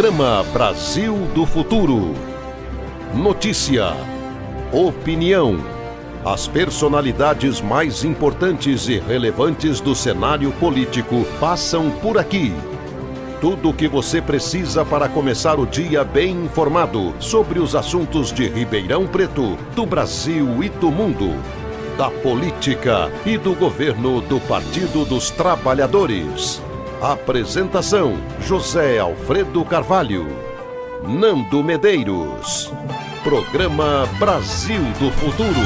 Programa Brasil do Futuro. Notícia, opinião, as personalidades mais importantes e relevantes do cenário político passam por aqui. Tudo o que você precisa para começar o dia bem informado sobre os assuntos de Ribeirão Preto, do Brasil e do mundo, da política e do governo do Partido dos Trabalhadores. Apresentação: José Alfredo Carvalho, Nando Medeiros. Programa Brasil do Futuro.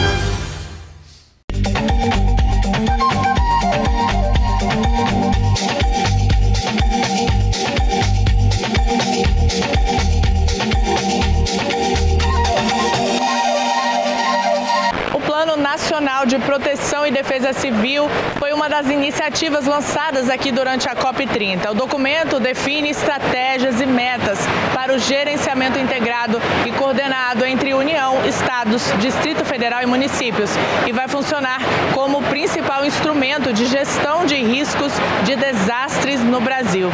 Nacional de Proteção e Defesa Civil foi uma das iniciativas lançadas aqui durante a COP30. O documento define estratégias e metas para o gerenciamento integrado e coordenado entre União, Estados, Distrito Federal e municípios e vai funcionar como o principal instrumento de gestão de riscos de desastres no Brasil.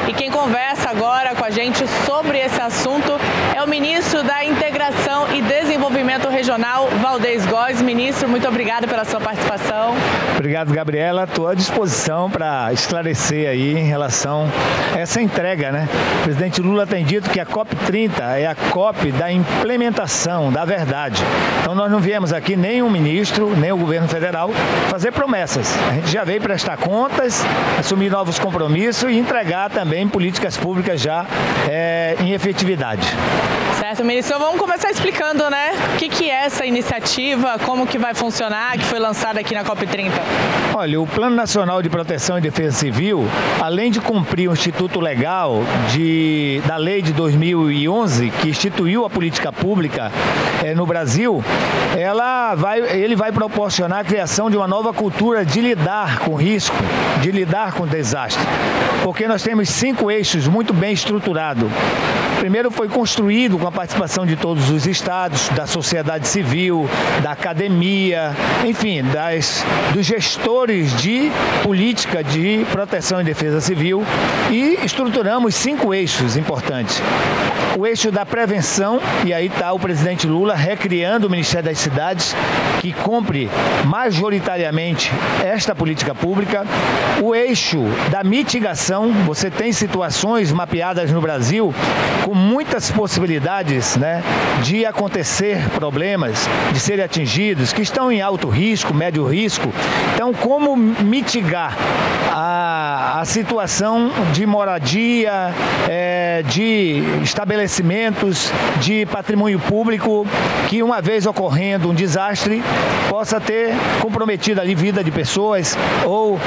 E quem conversa agora com a gente sobre esse assunto é o ministro da Integração e Desenvolvimento Regional, Valdez Góes. Ministro, muito obrigada pela sua participação. Obrigado, Gabriela. Estou à disposição para esclarecer aí em relação a essa entrega, né? O presidente Lula tem dito que a COP30 é a COP da implementação, da verdade. Então nós não viemos aqui nem o ministro, nem o governo federal fazer promessas. A gente já veio prestar contas, assumir novos compromissos e entregar também políticas públicas já em efetividade. Certo, ministro. Vamos começar explicando, né? O que é essa iniciativa, como que vai funcionar, que foi lançada aqui na COP30? Olha, o Plano Nacional de Proteção e Defesa Civil, além de cumprir o Instituto Legal da Lei de 2011, que instituiu a política pública no Brasil, ele vai proporcionar a criação de uma nova cultura de lidar com risco, de lidar com desastre. Porque nós temos 5 eixos muito bem estruturados. Primeiro, foi construído com a participação de todos os estados, da sociedade civil, da academia, enfim, dos gestores de política de proteção e defesa civil, e estruturamos 5 eixos importantes. O eixo da prevenção, e aí está o presidente Lula recriando o Ministério das Cidades, que cumpre majoritariamente esta política pública. O eixo da mitigação, você tem situações mapeadas no Brasil com muitas possibilidades, né, de acontecer problemas, de serem atingidos, que estão em alto risco, médio risco. Então, como mitigar a situação de moradia, de estabelecimentos, de patrimônio público, que uma vez ocorrendo um desastre, possa ter comprometido ali vida de pessoas ou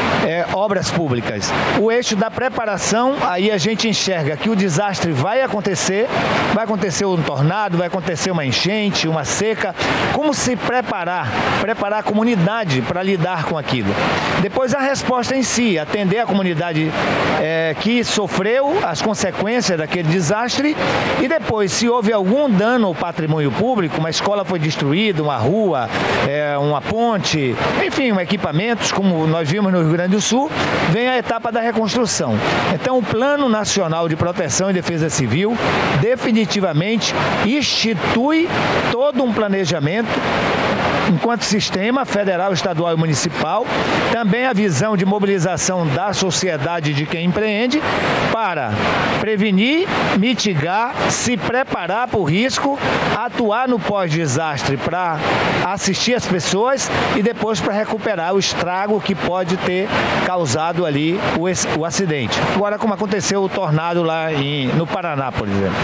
obras públicas. O eixo da preparação, aí a gente enxerga que o desastre vai acontecer um tornado, vai acontecer uma enchente, uma seca. Como se preparar a comunidade para lidar com aquilo. Depois a resposta em si, atender a comunidade que sofreu as consequências daquele desastre, e depois, se houve algum dano ao patrimônio público, uma escola foi destruída, uma rua, uma ponte, enfim, equipamentos, como nós vimos no Rio Grande do Sul, vem a etapa da reconstrução. Então, o Plano Nacional de Proteção e Defesa Civil definitivamente institui todo um planejamento enquanto sistema federal, estadual e municipal, também a visão de mobilização da sociedade, de quem empreende, para prevenir, mitigar, se preparar para o risco, atuar no pós-desastre para assistir as pessoas e depois para recuperar o estrago que pode ter causado ali o acidente. Agora, como aconteceu o tornado lá no Paraná, por exemplo.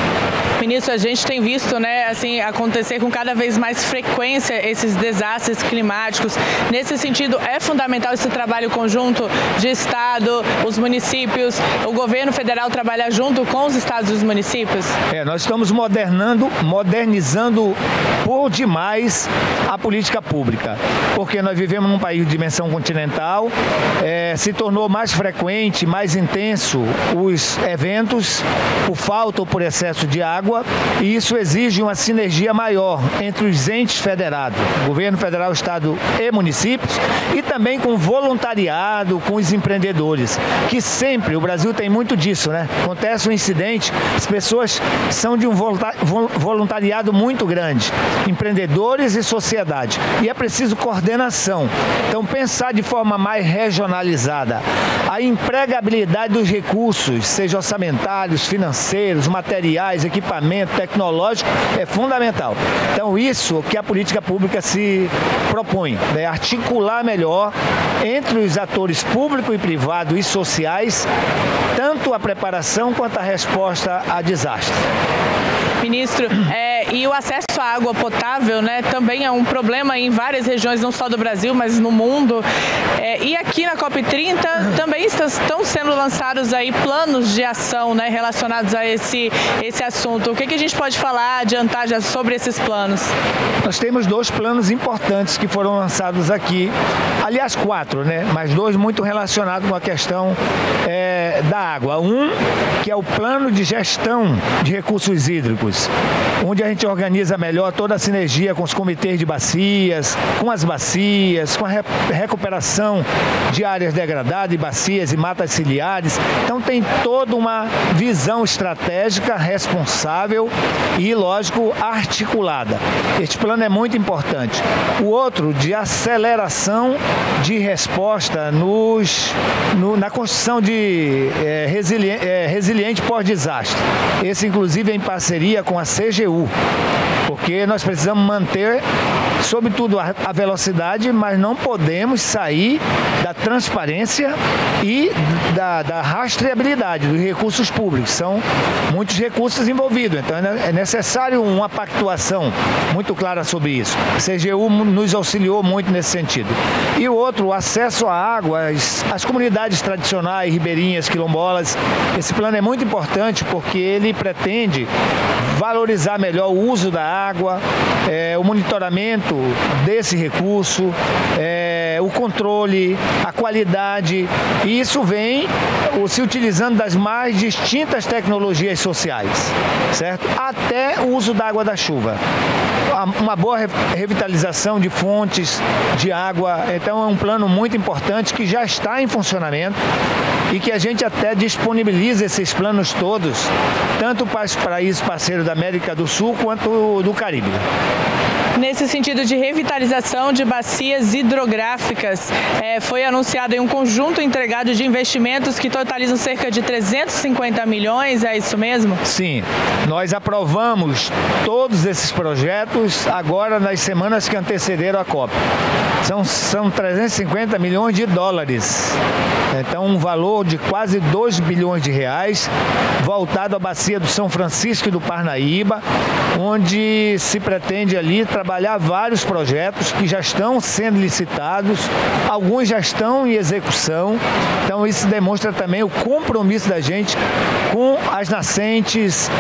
Ministro, a gente tem visto, né, assim, acontecer com cada vez mais frequência esses desastres climáticos. Nesse sentido, é fundamental esse trabalho conjunto de Estado, os municípios, o governo federal trabalhar junto com os estados e os municípios? Nós estamos modernizando por demais a política pública, porque nós vivemos num país de dimensão continental, se tornou mais frequente, mais intenso os eventos por falta ou por excesso de água, e isso exige uma sinergia maior entre os entes federados. O governo governo federal, estado e municípios, e também com voluntariado, com os empreendedores, que sempre, o Brasil tem muito disso, né? Acontece um incidente, as pessoas são de um voluntariado muito grande, empreendedores e sociedade, e é preciso coordenação. Então, pensar de forma mais regionalizada, a empregabilidade dos recursos, seja orçamentários, financeiros, materiais, equipamento, tecnológico, é fundamental. Então, isso que a política pública se propõe, né? Articular melhor entre os atores público e privado e sociais, tanto a preparação quanto a resposta a desastre. Ministro, e o acesso à água potável, né, também é um problema em várias regiões, não só do Brasil, mas no mundo. E aqui na COP30 também estão sendo lançados aí planos de ação, né, relacionados a esse assunto. O que a gente pode falar, adiantar já sobre esses planos? Nós temos 2 planos importantes que foram lançados aqui. Aliás, 4, né? Mas 2 muito relacionados com a questão da água. Um, que é o plano de gestão de recursos hídricos, onde a gente organiza melhor toda a sinergia com os comitês de bacias, com as bacias, com a recuperação de áreas degradadas, bacias e matas ciliares. Então tem toda uma visão estratégica, responsável e, lógico, articulada. Este plano é muito importante. O outro, de aceleração de resposta na construção de resiliente pós-desastre. Esse, inclusive, é em parceria com a CGU, porque nós precisamos manter, sobretudo, a velocidade, mas não podemos sair da transparência e da rastreabilidade dos recursos públicos. São muitos recursos envolvidos, então é necessário uma pactuação muito clara sobre isso. A CGU nos auxiliou muito nesse sentido. E o outro, o acesso à água, às comunidades tradicionais, ribeirinhas, quilombolas. Esse plano é muito importante porque ele pretende valorizar melhor o uso da água, o monitoramento desse recurso, o controle, a qualidade, e isso vem se utilizando das mais distintas tecnologias sociais, certo? Até o uso da água da chuva. Uma boa revitalização de fontes de água, então é um plano muito importante que já está em funcionamento e que a gente até disponibiliza esses planos todos, tanto para os países parceiros da América do Sul quanto do Caribe. Nesse sentido de revitalização de bacias hidrográficas, foi anunciado em um conjunto entregado de investimentos que totalizam cerca de 350 milhões, é isso mesmo? Sim, nós aprovamos todos esses projetos agora nas semanas que antecederam a COP. São 350 milhões de dólares, então um valor de quase 2 bilhões de reais, voltado à bacia do São Francisco e do Parnaíba, onde se pretende ali trabalhar vários projetos que já estão sendo licitados, alguns já estão em execução, então isso demonstra também o compromisso da gente com as nascentes,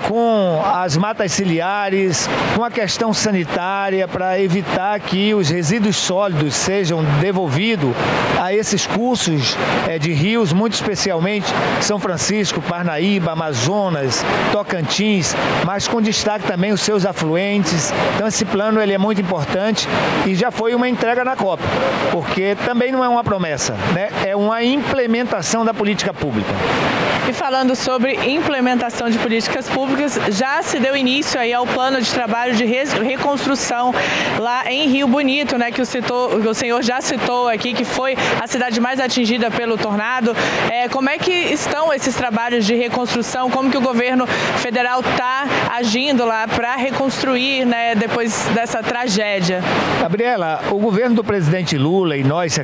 com as matas ciliares, com a questão sanitária, para evitar que os resíduos sólidos sejam devolvidos a esses cursos de rios, muito especialmente São Francisco, Parnaíba, Amazonas, Tocantins, mas com destaque também os seus afluentes. Então esse plano ele é muito importante e já foi uma entrega na COP, porque também não é uma promessa, né? É uma implementação da política pública. E falando sobre implementação de políticas públicas, já se deu início aí ao plano de trabalho de reconstrução lá em Rio Bonito, né, que o senhor já citou aqui, que foi a cidade mais atingida pelo tornado. Como é que estão esses trabalhos de reconstrução? Como que o governo federal está agindo lá para reconstruir, né, depois dessa tragédia? Gabriela, o governo do presidente Lula e nós,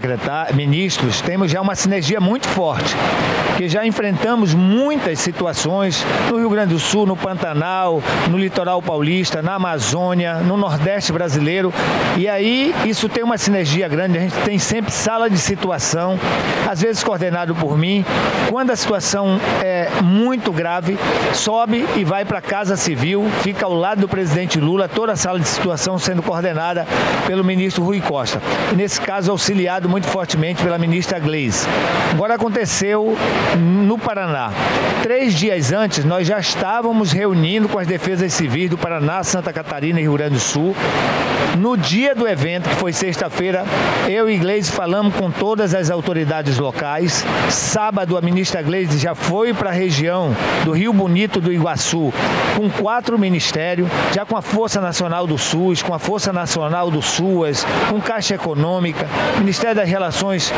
ministros, temos já uma sinergia muito forte, que já enfrentamos muitas situações no Rio Grande do Sul, no Pantanal, no litoral paulista, na Amazônia, no Nordeste brasileiro, e aí isso tem uma sinergia grande. A gente tem sempre sala de situação, às vezes coordenado por mim. Quando a situação é muito grave, sobe e vai para a Casa Civil, fica ao lado do presidente Lula, toda a sala de situação sendo coordenada pelo ministro Rui Costa, e nesse caso auxiliado muito fortemente pela ministra Gleisi. Agora aconteceu no Paraná, lá. 3 dias antes, nós já estávamos reunindo com as defesas civis do Paraná, Santa Catarina e Rio Grande do Sul. No dia do evento, que foi sexta-feira, eu e Gleisi falamos com todas as autoridades locais. Sábado, a ministra Gleisi já foi para a região do Rio Bonito do Iguaçu com 4 ministérios, já com a Força Nacional do SUS, com a Força Nacional do SUAS, com Caixa Econômica, Ministério das Relações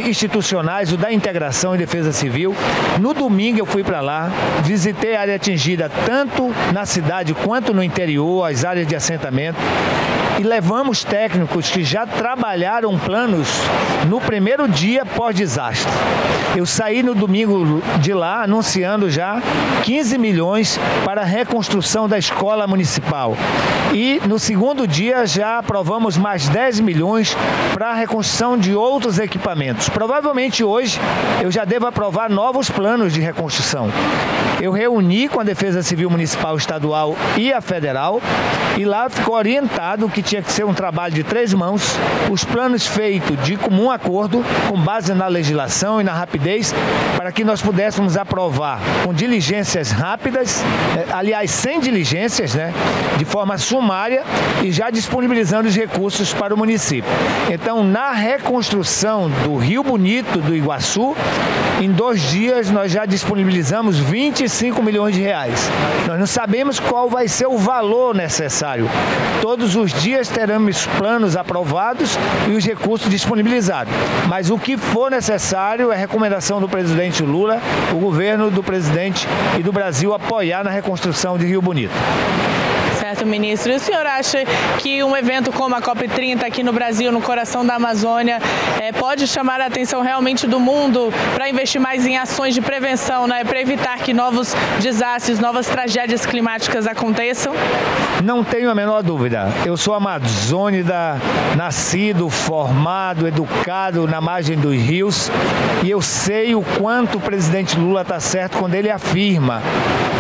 Institucionais, o da Integração e Defesa Civil. No domingo eu fui para lá, visitei a área atingida tanto na cidade quanto no interior, as áreas de assentamento, e levamos técnicos que já trabalharam planos no primeiro dia pós-desastre. Eu saí no domingo de lá anunciando já 15 milhões para a reconstrução da escola municipal. E no segundo dia já aprovamos mais 10 milhões para a reconstrução de outros equipamentos. Provavelmente hoje eu já devo aprovar novos planos de reconstrução. Eu reuni com a Defesa Civil Municipal, Estadual e a Federal, e lá ficou orientado que tinha que ser um trabalho de 3 mãos, os planos feitos de comum acordo, com base na legislação e na rapidez, para que nós pudéssemos aprovar com diligências rápidas, aliás, sem diligências, de forma sumária, e já disponibilizando os recursos para o município. Então, na reconstrução do Rio Bonito do Iguaçu, em 2 dias nós já disponibilizamos 25 milhões de reais. Nós não sabemos qual vai ser o valor necessário. Todos os dias teremos planos aprovados e os recursos disponibilizados. Mas o que for necessário é recomendação do presidente Lula, o governo do presidente e do Brasil apoiar na reconstrução de Rio Bonito. Certo, ministro. E o senhor acha que um evento como a COP30 aqui no Brasil, no coração da Amazônia, pode chamar a atenção realmente do mundo para investir mais em ações de prevenção, para evitar que novos desastres, novas tragédias climáticas aconteçam? Não tenho a menor dúvida. Eu sou amazônida, nascido, formado, educado na margem dos rios, e eu sei o quanto o presidente Lula está certo quando ele afirma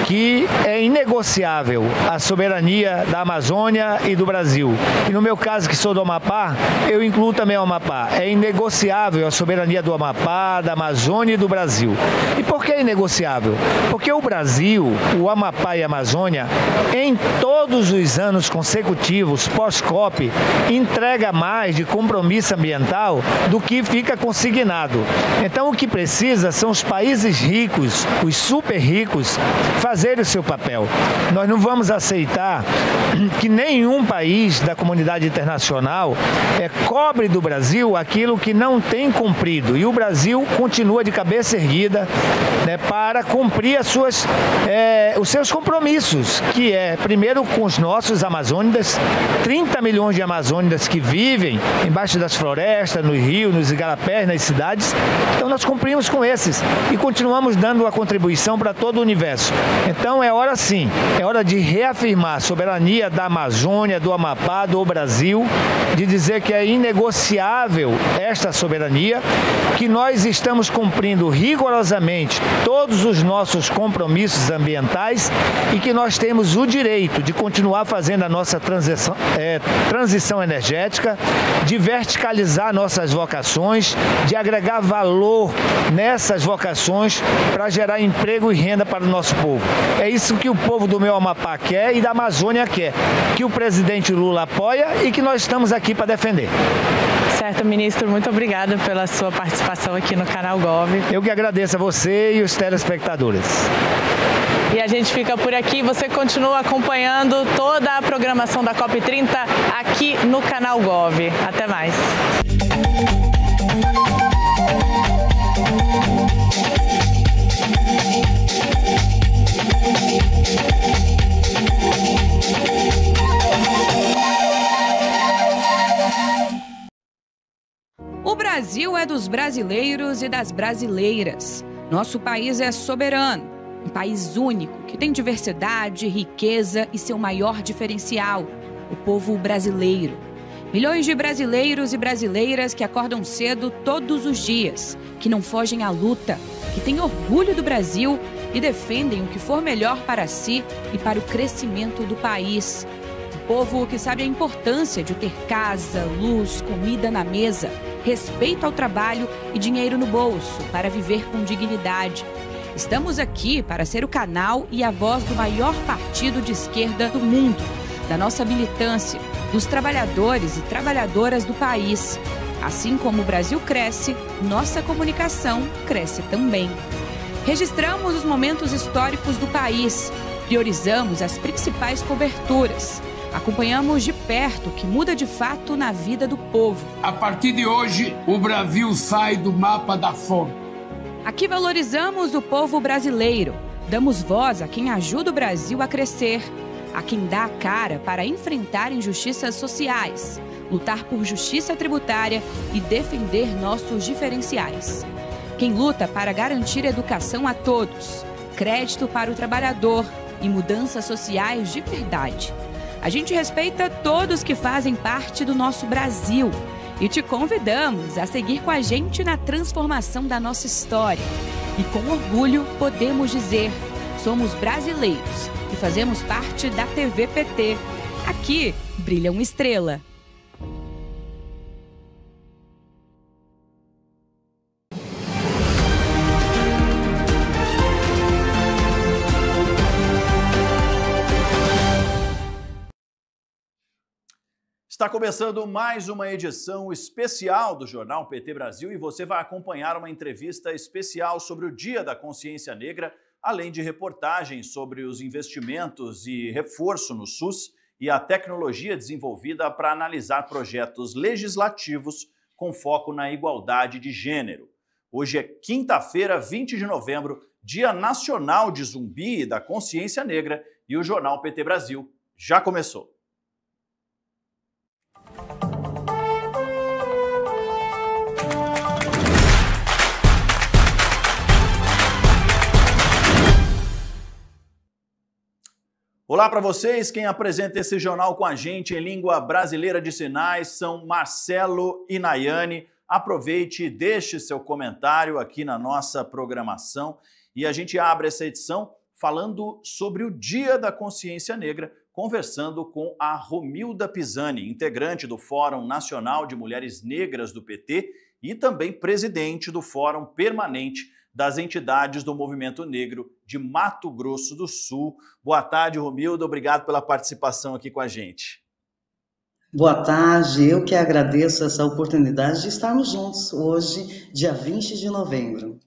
que é inegociável a soberania da Amazônia e do Brasil. E no meu caso, que sou do Amapá, eu incluo também o Amapá. É inegociável a soberania do Amapá, da Amazônia e do Brasil. E por que é inegociável? Porque o Brasil, o Amapá e a Amazônia, em todos os anos consecutivos, pós-COP, entrega mais de compromisso ambiental do que fica consignado. Então, o que precisa são os países ricos, os super ricos, fazer o seu papel. Nós não vamos aceitar que nenhum país da comunidade internacional cobre do Brasil aquilo que não tem cumprido. E o Brasil continua de cabeça erguida para cumprir os seus compromissos, que é, primeiro, com os nossos amazônidas, 30 milhões de amazônidas que vivem embaixo das florestas, nos rios, nos igarapés, nas cidades. Então, nós cumprimos com esses e continuamos dando a contribuição para todo o universo. Então é hora sim, é hora de reafirmar a soberania da Amazônia, do Amapá, do Brasil, de dizer que é inegociável esta soberania, que nós estamos cumprindo rigorosamente todos os nossos compromissos ambientais e que nós temos o direito de continuar fazendo a nossa transição energética, de verticalizar nossas vocações, de agregar valor nessas vocações para gerar emprego e renda para o nosso povo. É isso que o povo do meu Amapá quer e da Amazônia quer, que o presidente Lula apoia e que nós estamos aqui para defender. Certo, ministro, muito obrigada pela sua participação aqui no Canal Gov. Eu que agradeço a você e os telespectadores. E a gente fica por aqui, você continua acompanhando toda a programação da COP30 aqui no Canal Gov. Até mais. O Brasil é dos brasileiros e das brasileiras. Nosso país é soberano, um país único que tem diversidade, riqueza e seu maior diferencial, o povo brasileiro. Milhões de brasileiros e brasileiras que acordam cedo todos os dias, que não fogem à luta, que têm orgulho do Brasil e defendem o que for melhor para si e para o crescimento do país. Um povo que sabe a importância de ter casa, luz, comida na mesa, respeito ao trabalho e dinheiro no bolso para viver com dignidade. Estamos aqui para ser o canal e a voz do maior partido de esquerda do mundo, da nossa militância, dos trabalhadores e trabalhadoras do país. Assim como o Brasil cresce, nossa comunicação cresce também. Registramos os momentos históricos do país, priorizamos as principais coberturas, acompanhamos de perto o que muda de fato na vida do povo. A partir de hoje, o Brasil sai do mapa da fome. Aqui valorizamos o povo brasileiro, damos voz a quem ajuda o Brasil a crescer, a quem dá a cara para enfrentar injustiças sociais, lutar por justiça tributária e defender nossos diferenciais. Quem luta para garantir educação a todos, crédito para o trabalhador e mudanças sociais de verdade. A gente respeita todos que fazem parte do nosso Brasil e te convidamos a seguir com a gente na transformação da nossa história. E com orgulho podemos dizer, somos brasileiros e fazemos parte da TV PT. Aqui brilha uma estrela. Está começando mais uma edição especial do Jornal PT Brasil e você vai acompanhar uma entrevista especial sobre o Dia da Consciência Negra, além de reportagens sobre os investimentos e reforço no SUS e a tecnologia desenvolvida para analisar projetos legislativos com foco na igualdade de gênero. Hoje é quinta-feira, 20 de novembro, Dia Nacional de Zumbi e da Consciência Negra, e o Jornal PT Brasil já começou. Olá para vocês, quem apresenta esse jornal com a gente em língua brasileira de sinais são Marcelo e Nayane. Aproveite e deixe seu comentário aqui na nossa programação e a gente abre essa edição falando sobre o Dia da Consciência Negra, conversando com a Romilda Pisani, integrante do Fórum Nacional de Mulheres Negras do PT e também presidente do Fórum Permanente das entidades do Movimento Negro de Mato Grosso do Sul. Boa tarde, Romilda. Obrigado pela participação aqui com a gente. Boa tarde. Eu que agradeço essa oportunidade de estarmos juntos hoje, dia 20 de novembro.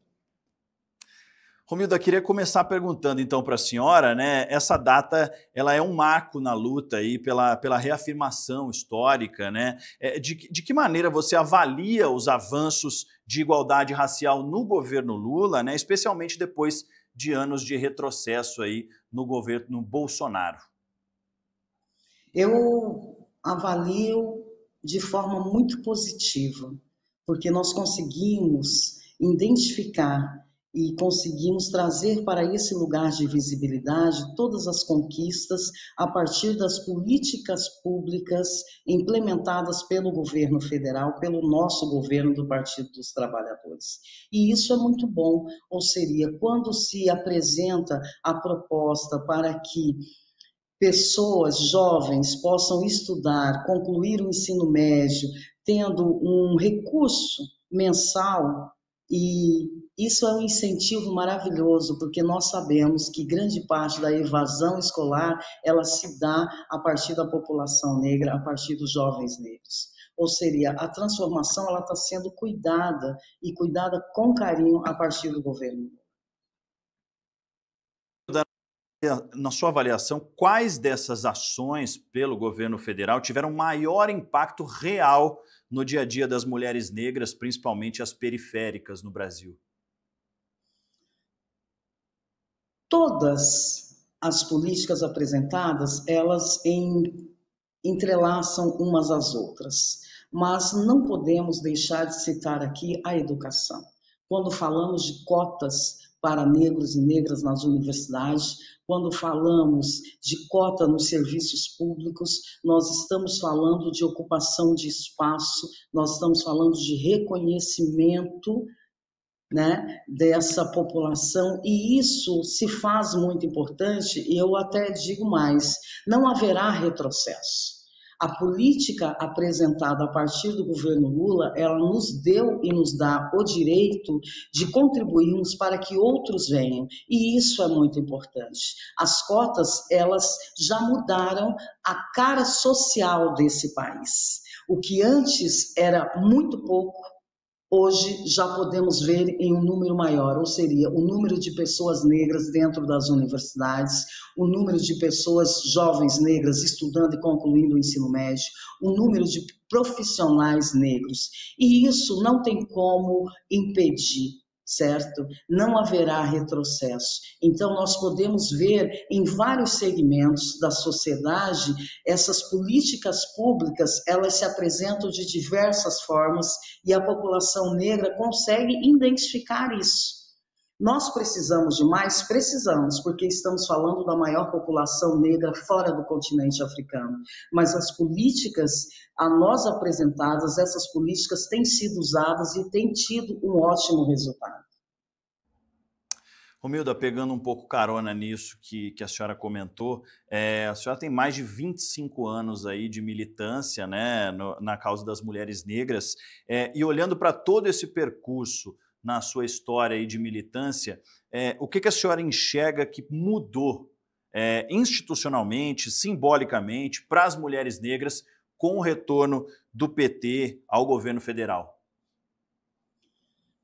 Romilda, queria começar perguntando então para a senhora, né? Essa data, ela é um marco na luta aí pela reafirmação histórica, né? De que maneira você avalia os avanços de igualdade racial no governo Lula, né? Especialmente depois de anos de retrocesso aí no governo Bolsonaro? Eu avalio de forma muito positiva, porque nós conseguimos identificar e conseguimos trazer para esse lugar de visibilidade todas as conquistas a partir das políticas públicas implementadas pelo governo federal, pelo nosso governo do Partido dos Trabalhadores. E isso é muito bom, ou seja, quando se apresenta a proposta para que pessoas jovens possam estudar, concluir o ensino médio, tendo um recurso mensal, e isso é um incentivo maravilhoso, porque nós sabemos que grande parte da evasão escolar, ela se dá a partir da população negra, a partir dos jovens negros. Ou seja, a transformação ela está sendo cuidada, e cuidada com carinho a partir do governo. Na sua avaliação, quais dessas ações pelo governo federal tiveram maior impacto real no dia a dia das mulheres negras, principalmente as periféricas no Brasil? Todas as políticas apresentadas, elas entrelaçam umas às outras, mas não podemos deixar de citar aqui a educação. Quando falamos de cotas para negros e negras nas universidades, quando falamos de cota nos serviços públicos, nós estamos falando de ocupação de espaço, nós estamos falando de reconhecimento, né, dessa população, e isso se faz muito importante, e eu até digo mais, não haverá retrocesso. A política apresentada a partir do governo Lula, ela nos deu e nos dá o direito de contribuirmos para que outros venham, e isso é muito importante. As cotas, elas já mudaram a cara social desse país. O que antes era muito pouco, hoje já podemos ver em um número maior, ou seria o número de pessoas negras dentro das universidades, o número de pessoas jovens negras estudando e concluindo o ensino médio, o número de profissionais negros. E isso não tem como impedir, certo? Não haverá retrocesso. Então, nós podemos ver em vários segmentos da sociedade, essas políticas públicas, elas se apresentam de diversas formas e a população negra consegue identificar isso. Nós precisamos de mais? Precisamos, porque estamos falando da maior população negra fora do continente africano. Mas as políticas a nós apresentadas, essas políticas têm sido usadas e têm tido um ótimo resultado. Romilda, pegando um pouco carona nisso que a senhora comentou, a senhora tem mais de 25 anos aí de militância, né, na causa das mulheres negras, e olhando para todo esse percurso na sua história aí de militância, o que a senhora enxerga que mudou institucionalmente, simbolicamente, para as mulheres negras com o retorno do PT ao governo federal?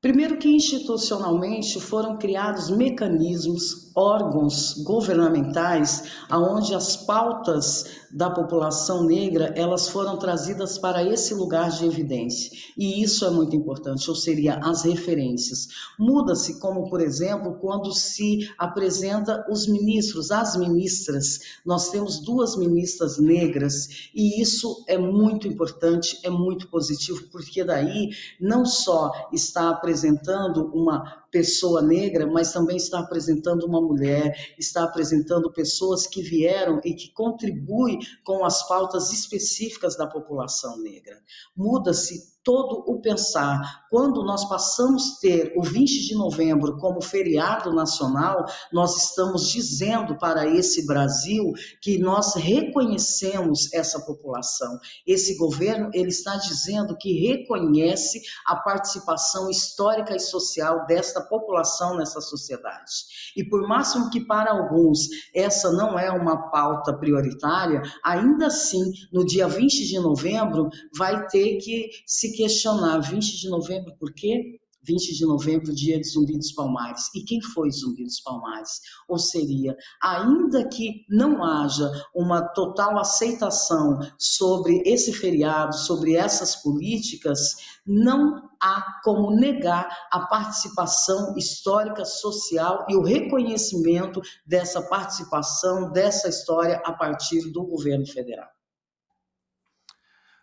Primeiro que institucionalmente foram criados mecanismos, órgãos governamentais, onde as pautas da população negra, elas foram trazidas para esse lugar de evidência. E isso é muito importante, ou seria as referências. Muda-se como, por exemplo, quando se apresenta os ministros, as ministras. Nós temos 2 ministras negras e isso é muito importante, é muito positivo, porque daí não só está apresentando uma pessoa negra, mas também está apresentando uma mulher, está apresentando pessoas que vieram e que contribuem com as pautas específicas da população negra. Muda-se todo o pensar. Quando nós passamos a ter o 20 de novembro como feriado nacional, nós estamos dizendo para esse Brasil que nós reconhecemos essa população. Esse governo, ele está dizendo que reconhece a participação histórica e social desta população nessa sociedade. E por máximo que para alguns essa não é uma pauta prioritária, ainda assim, no dia 20 de novembro, vai ter que se questionar. 20 de novembro, por quê? 20 de novembro, dia de Zumbi dos Palmares. E quem foi Zumbi dos Palmares? Ou seria, ainda que não haja uma total aceitação sobre esse feriado, sobre essas políticas, não há como negar a participação histórica, social e o reconhecimento dessa participação, dessa história a partir do governo federal.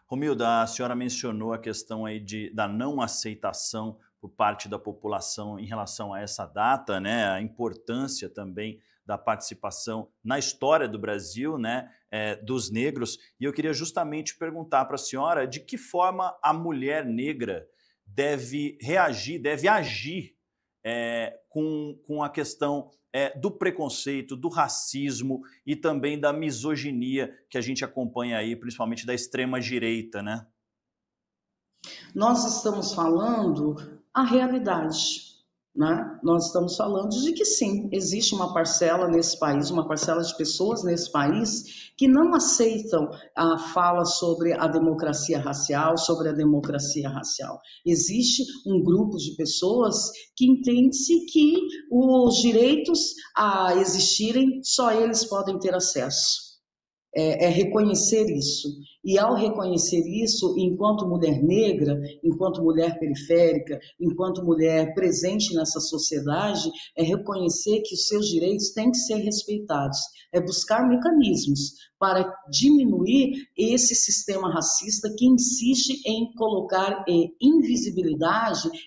Romilda, a senhora mencionou a questão aí da não aceitação por parte da população em relação a essa data, né? A importância também da participação na história do Brasil, né? Dos negros. E eu queria justamente perguntar para a senhora de que forma a mulher negra deve reagir, deve agir com a questão do preconceito, do racismo e também da misoginia que a gente acompanha aí, principalmente da extrema-direita, né? Nós estamos falando a realidade, né? Nós estamos falando de que sim, existe uma parcela nesse país, uma parcela de pessoas nesse país que não aceitam a fala sobre a democracia racial, Existe um grupo de pessoas que entende-se que os direitos a existirem, só eles podem ter acesso. É reconhecer isso. E ao reconhecer isso, enquanto mulher negra, enquanto mulher periférica, enquanto mulher presente nessa sociedade, é reconhecer que os seus direitos têm que ser respeitados. É buscar mecanismos para diminuir esse sistema racista que insiste em colocar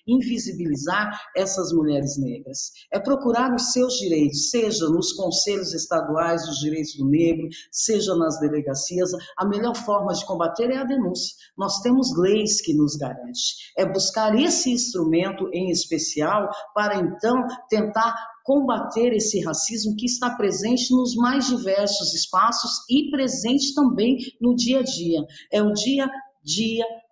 invisibilizar essas mulheres negras. É procurar os seus direitos, seja nos conselhos estaduais dos direitos do negro, seja nas delegacias. A melhor forma de combater é a denúncia. Nós temos leis que nos garantem. É buscar esse instrumento em especial para então tentar combater esse racismo que está presente nos mais diversos espaços e presente também no dia a dia. É o dia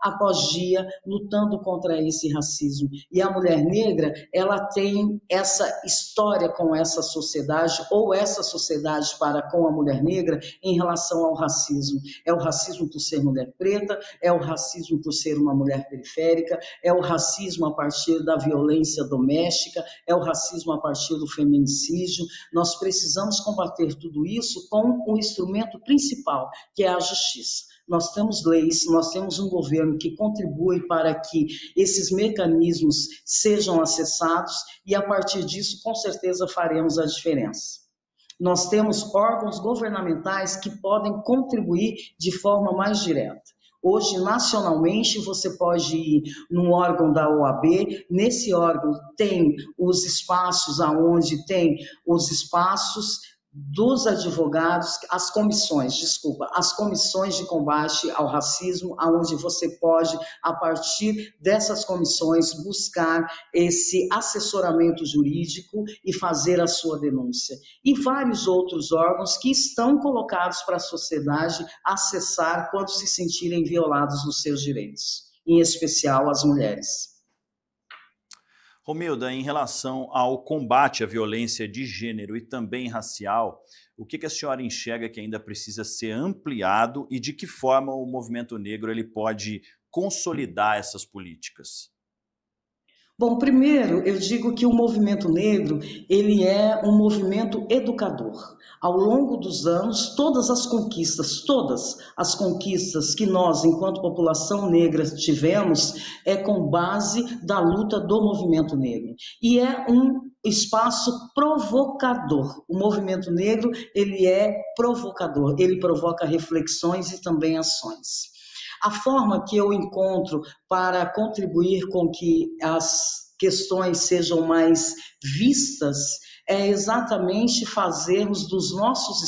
após dia, lutando contra esse racismo. E a mulher negra, ela tem essa história com essa sociedade, ou essa sociedade para com a mulher negra, em relação ao racismo. É o racismo por ser mulher preta, é o racismo por ser uma mulher periférica, é o racismo a partir da violência doméstica, é o racismo a partir do feminicídio. Nós precisamos combater tudo isso com o instrumento principal, que é a justiça. Nós temos leis, nós temos um governo que contribui para que esses mecanismos sejam acessados e, a partir disso, com certeza, faremos a diferença. Nós temos órgãos governamentais que podem contribuir de forma mais direta. Hoje, nacionalmente, você pode ir num órgão da OAB, nesse órgão tem os espaços dos advogados, as comissões de combate ao racismo, aonde você pode, a partir dessas comissões, buscar esse assessoramento jurídico e fazer a sua denúncia. E vários outros órgãos que estão colocados para a sociedade acessar quando se sentirem violados nos seus direitos, em especial as mulheres. Romilda, em relação ao combate à violência de gênero e também racial, o que a senhora enxerga que ainda precisa ser ampliado e de que forma o movimento negro ele pode consolidar essas políticas? Bom, primeiro eu digo que o movimento negro, ele é um movimento educador. Ao longo dos anos, todas as conquistas que nós, enquanto população negra, tivemos, é com base da luta do movimento negro. E é um espaço provocador. O movimento negro, ele é provocador, ele provoca reflexões e também ações. A forma que eu encontro para contribuir com que as questões sejam mais vistas é exatamente fazermos dos nossos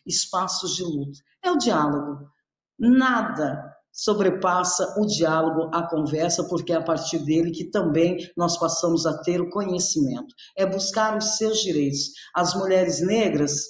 espaços de luta. É o diálogo. Nada sobrepassa o diálogo, a conversa, porque é a partir dele que também nós passamos a ter o conhecimento. É buscar os seus direitos. As mulheres negras,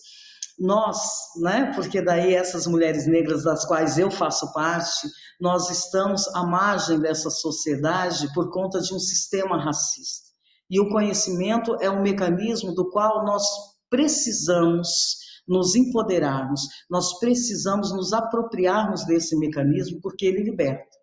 nós, né, porque daí essas mulheres negras das quais eu faço parte, nós estamos à margem dessa sociedade por conta de um sistema racista. E o conhecimento é um mecanismo do qual nós precisamos nos empoderarmos, nós precisamos nos apropriarmos desse mecanismo porque ele liberta.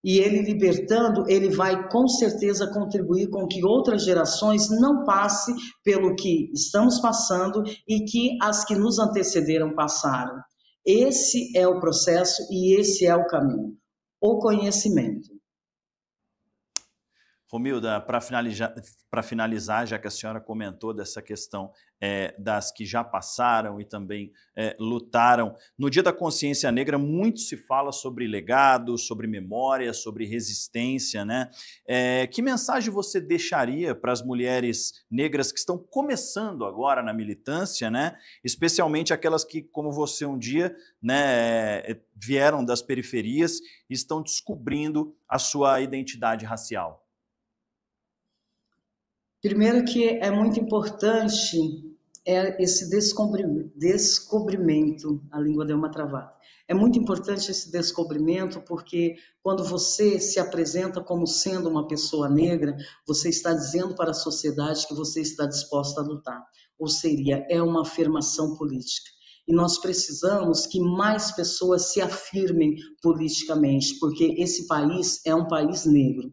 E ele libertando, ele vai com certeza contribuir com que outras gerações não passem pelo que estamos passando e que as que nos antecederam passaram. Esse é o processo e esse é o caminho, o conhecimento. Romilda, para finalizar, já que a senhora comentou dessa questão das que já passaram e também lutaram, no Dia da Consciência Negra muito se fala sobre legado, sobre memória, sobre resistência, né? Que mensagem você deixaria para as mulheres negras que estão começando agora na militância, né? Especialmente aquelas que, como você um dia, né, vieram das periferias e estão descobrindo a sua identidade racial? Primeiro que é muito importante esse descobrimento, a língua deu uma travada. É muito importante esse descobrimento porque quando você se apresenta como sendo uma pessoa negra, você está dizendo para a sociedade que você está disposta a lutar. Ou seria, é uma afirmação política. E nós precisamos que mais pessoas se afirmem politicamente, porque esse país é um país negro.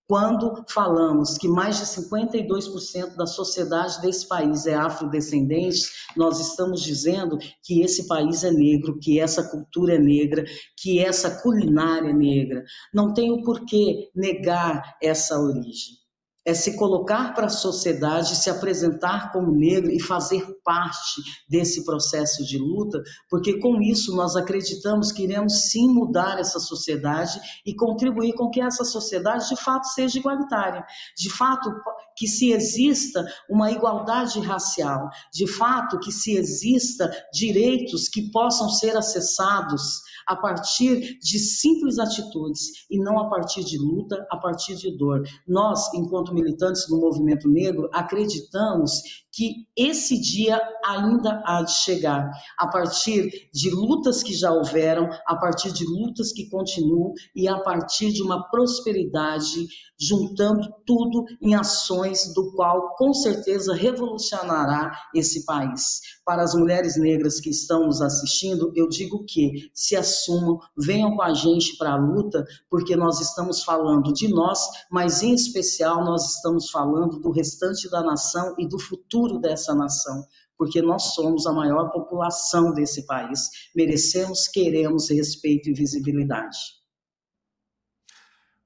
Quando falamos que mais de 52% da sociedade desse país é afrodescendente, nós estamos dizendo que esse país é negro, que essa cultura é negra, que essa culinária é negra. Não tem por que negar essa origem. É se colocar para a sociedade, se apresentar como negro e fazer parte desse processo de luta, porque com isso nós acreditamos que iremos sim mudar essa sociedade e contribuir com que essa sociedade de fato seja igualitária. De fato, que se exista uma igualdade racial, de fato que se exista direitos que possam ser acessados a partir de simples atitudes e não a partir de luta, a partir de dor. Nós, enquanto militantes do movimento negro, acreditamos que esse dia ainda há de chegar, a partir de lutas que já houveram, a partir de lutas que continuam e a partir de uma prosperidade, juntando tudo em ações do qual, com certeza, revolucionará esse país. Para as mulheres negras que estão nos assistindo, eu digo que se assumam, venham com a gente para a luta, porque nós estamos falando de nós, mas em especial nós estamos falando do restante da nação e do futuro dessa nação, porque nós somos a maior população desse país, merecemos, queremos respeito e visibilidade.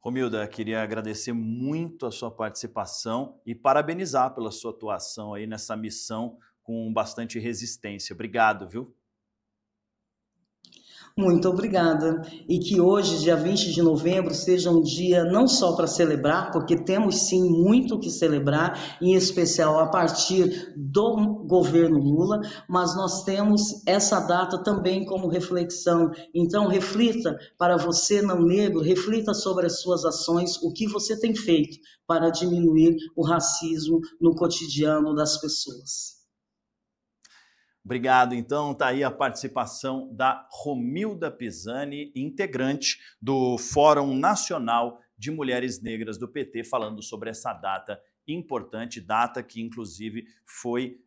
Romilda, queria agradecer muito a sua participação e parabenizar pela sua atuação aí nessa missão com bastante resistência. Obrigado, viu? Muito obrigada. E que hoje, dia 20 de novembro, seja um dia não só para celebrar, porque temos sim muito o que celebrar, em especial a partir do governo Lula, mas nós temos essa data também como reflexão. Então, reflita para você não negro, reflita sobre as suas ações, o que você tem feito para diminuir o racismo no cotidiano das pessoas. Obrigado. Então, está aí a participação da Romilda Pisani, integrante do Fórum Nacional de Mulheres Negras do PT, falando sobre essa data importante, data que, inclusive, foi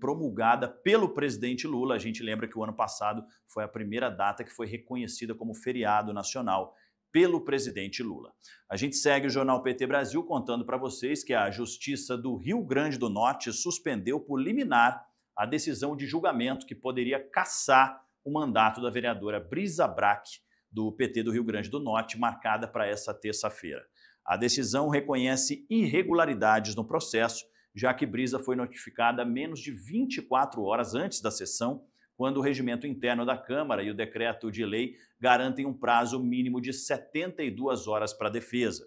promulgada pelo presidente Lula. A gente lembra que o ano passado foi a primeira data que foi reconhecida como feriado nacional pelo presidente Lula. A gente segue o Jornal PT Brasil contando para vocês que a Justiça do Rio Grande do Norte suspendeu por liminar a decisão de julgamento que poderia cassar o mandato da vereadora Brisa Brack, do PT do Rio Grande do Norte, marcada para essa terça-feira. A decisão reconhece irregularidades no processo, já que Brisa foi notificada menos de 24 horas antes da sessão, quando o regimento interno da Câmara e o decreto de lei garantem um prazo mínimo de 72 horas para a defesa.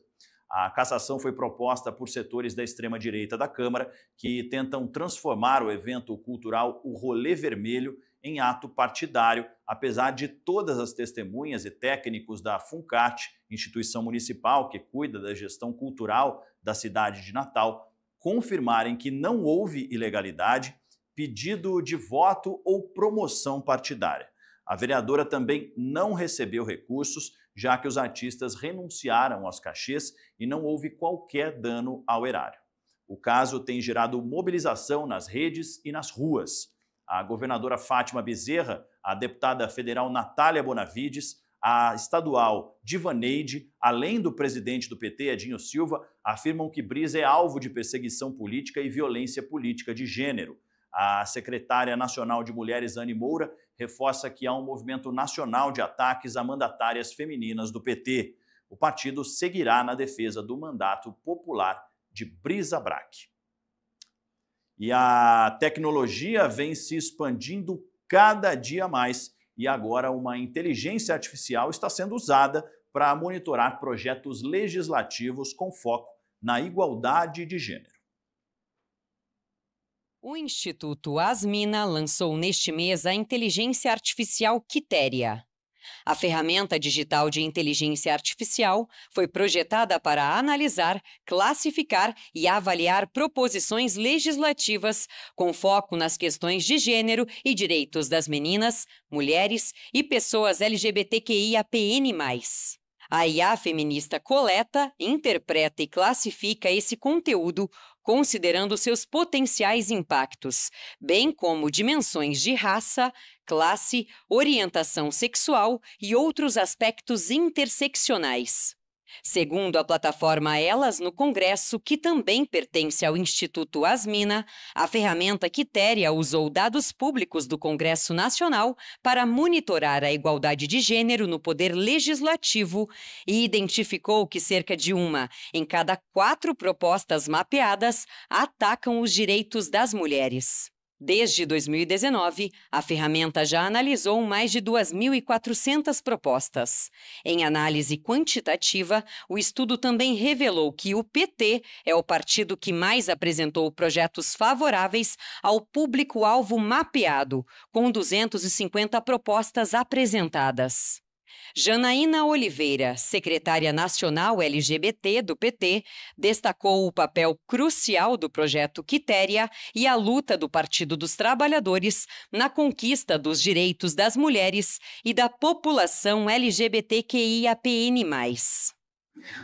A cassação foi proposta por setores da extrema-direita da Câmara, que tentam transformar o evento cultural O Rolê Vermelho em ato partidário, apesar de todas as testemunhas e técnicos da FUNCAT, instituição municipal que cuida da gestão cultural da cidade de Natal, confirmarem que não houve ilegalidade, pedido de voto ou promoção partidária. A vereadora também não recebeu recursos, já que os artistas renunciaram aos cachês e não houve qualquer dano ao erário. O caso tem gerado mobilização nas redes e nas ruas. A governadora Fátima Bezerra, a deputada federal Natália Bonavides, a estadual Divaneide, além do presidente do PT, Edinho Silva, afirmam que Brisa é alvo de perseguição política e violência política de gênero. A secretária nacional de Mulheres, Anne Moura, reforça que há um movimento nacional de ataques a mandatárias femininas do PT. O partido seguirá na defesa do mandato popular de Brisa Brack. E a tecnologia vem se expandindo cada dia mais e agora uma inteligência artificial está sendo usada para monitorar projetos legislativos com foco na igualdade de gênero. O Instituto Asmina lançou neste mês a inteligência artificial Quitéria. A ferramenta digital de inteligência artificial foi projetada para analisar, classificar e avaliar proposições legislativas com foco nas questões de gênero e direitos das meninas, mulheres e pessoas LGBTQIAPN+. A IA feminista coleta, interpreta e classifica esse conteúdo considerando seus potenciais impactos, bem como dimensões de raça, classe, orientação sexual e outros aspectos interseccionais. Segundo a plataforma Elas no Congresso, que também pertence ao Instituto Asmina, a ferramenta Quitéria usou dados públicos do Congresso Nacional para monitorar a igualdade de gênero no poder legislativo e identificou que cerca de 1 em cada 4 propostas mapeadas atacam os direitos das mulheres. Desde 2019, a ferramenta já analisou mais de 2.400 propostas. Em análise quantitativa, o estudo também revelou que o PT é o partido que mais apresentou projetos favoráveis ao público-alvo mapeado, com 250 propostas apresentadas. Janaína Oliveira, secretária nacional LGBT do PT, destacou o papel crucial do projeto Quitéria e a luta do Partido dos Trabalhadores na conquista dos direitos das mulheres e da população LGBTQIAPN+.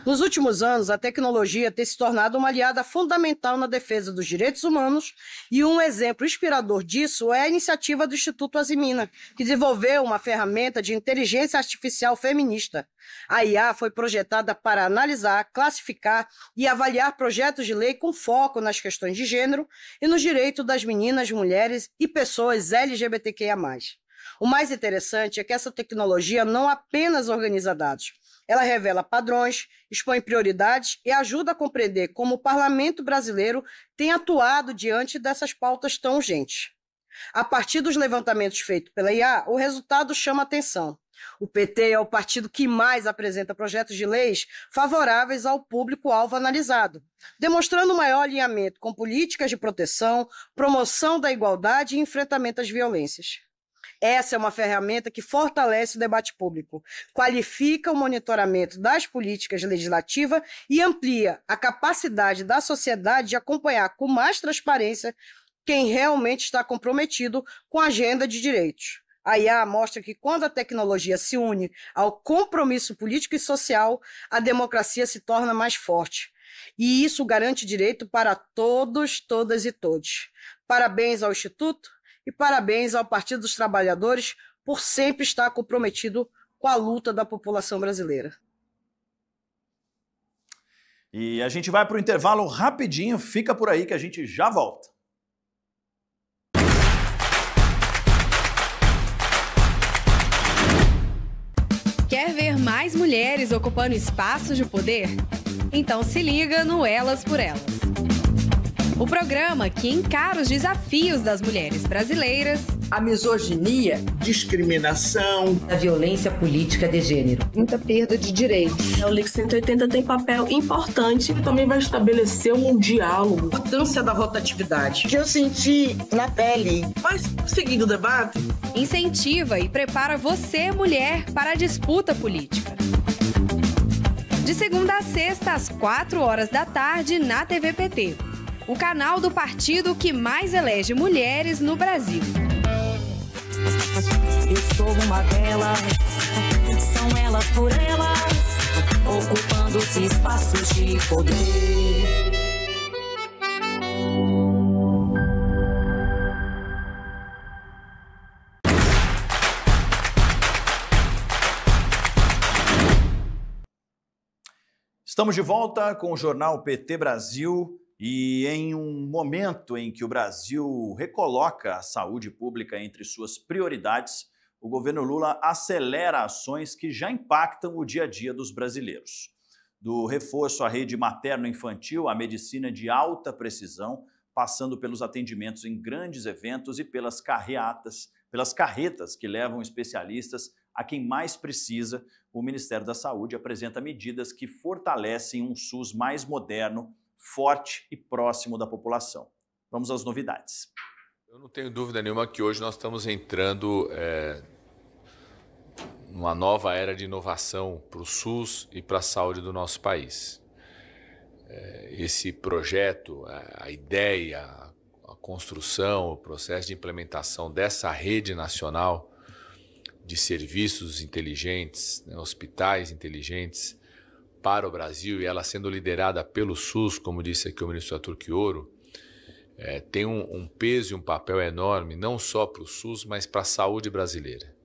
Nos últimos anos, a tecnologia tem se tornado uma aliada fundamental na defesa dos direitos humanos e um exemplo inspirador disso é a iniciativa do Instituto Asmina, que desenvolveu uma ferramenta de inteligência artificial feminista. A IA foi projetada para analisar, classificar e avaliar projetos de lei com foco nas questões de gênero e nos direitos das meninas, mulheres e pessoas LGBTQIA+. O mais interessante é que essa tecnologia não apenas organiza dados. Ela revela padrões, expõe prioridades e ajuda a compreender como o parlamento brasileiro tem atuado diante dessas pautas tão urgentes. A partir dos levantamentos feitos pela IA, o resultado chama atenção. O PT é o partido que mais apresenta projetos de leis favoráveis ao público-alvo analisado, demonstrando maior alinhamento com políticas de proteção, promoção da igualdade e enfrentamento às violências. Essa é uma ferramenta que fortalece o debate público, qualifica o monitoramento das políticas legislativas e amplia a capacidade da sociedade de acompanhar com mais transparência quem realmente está comprometido com a agenda de direitos. A IA mostra que quando a tecnologia se une ao compromisso político e social, a democracia se torna mais forte. E isso garante direito para todos, todas e todos. Parabéns ao Instituto. E parabéns ao Partido dos Trabalhadores por sempre estar comprometido com a luta da população brasileira. E a gente vai para o intervalo rapidinho, fica por aí que a gente já volta. Quer ver mais mulheres ocupando espaços de poder? Então se liga no Elas por Elas. O programa que encara os desafios das mulheres brasileiras, a misoginia, discriminação, a violência política de gênero, muita perda de direitos. O LIC 180 tem papel importante e também vai estabelecer um diálogo. A importância da rotatividade. Que eu senti na pele. Mas, seguindo o debate, incentiva e prepara você, mulher, para a disputa política. De segunda a sexta, às 4h da tarde, na TV PT. O canal do partido que mais elege mulheres no Brasil. Eu sou uma delas, são elas por elas, ocupando os espaços de poder. Estamos de volta com o jornal PT Brasil. E em um momento em que o Brasil recoloca a saúde pública entre suas prioridades, o governo Lula acelera ações que já impactam o dia a dia dos brasileiros. Do reforço à rede materno-infantil, à medicina de alta precisão, passando pelos atendimentos em grandes eventos e pelas carretas que levam especialistas a quem mais precisa, o Ministério da Saúde apresenta medidas que fortalecem um SUS mais moderno, forte e próximo da população. Vamos às novidades. Eu não tenho dúvida nenhuma que hoje nós estamos entrando numa nova era de inovação para o SUS e para a saúde do nosso país. Esse projeto, a ideia, a construção, o processo de implementação dessa rede nacional de serviços inteligentes, hospitais inteligentes, para o Brasil, e ela sendo liderada pelo SUS, como disse aqui o ministro Arthur Quioro, tem um peso e um papel enorme, não só para o SUS, mas para a saúde brasileira.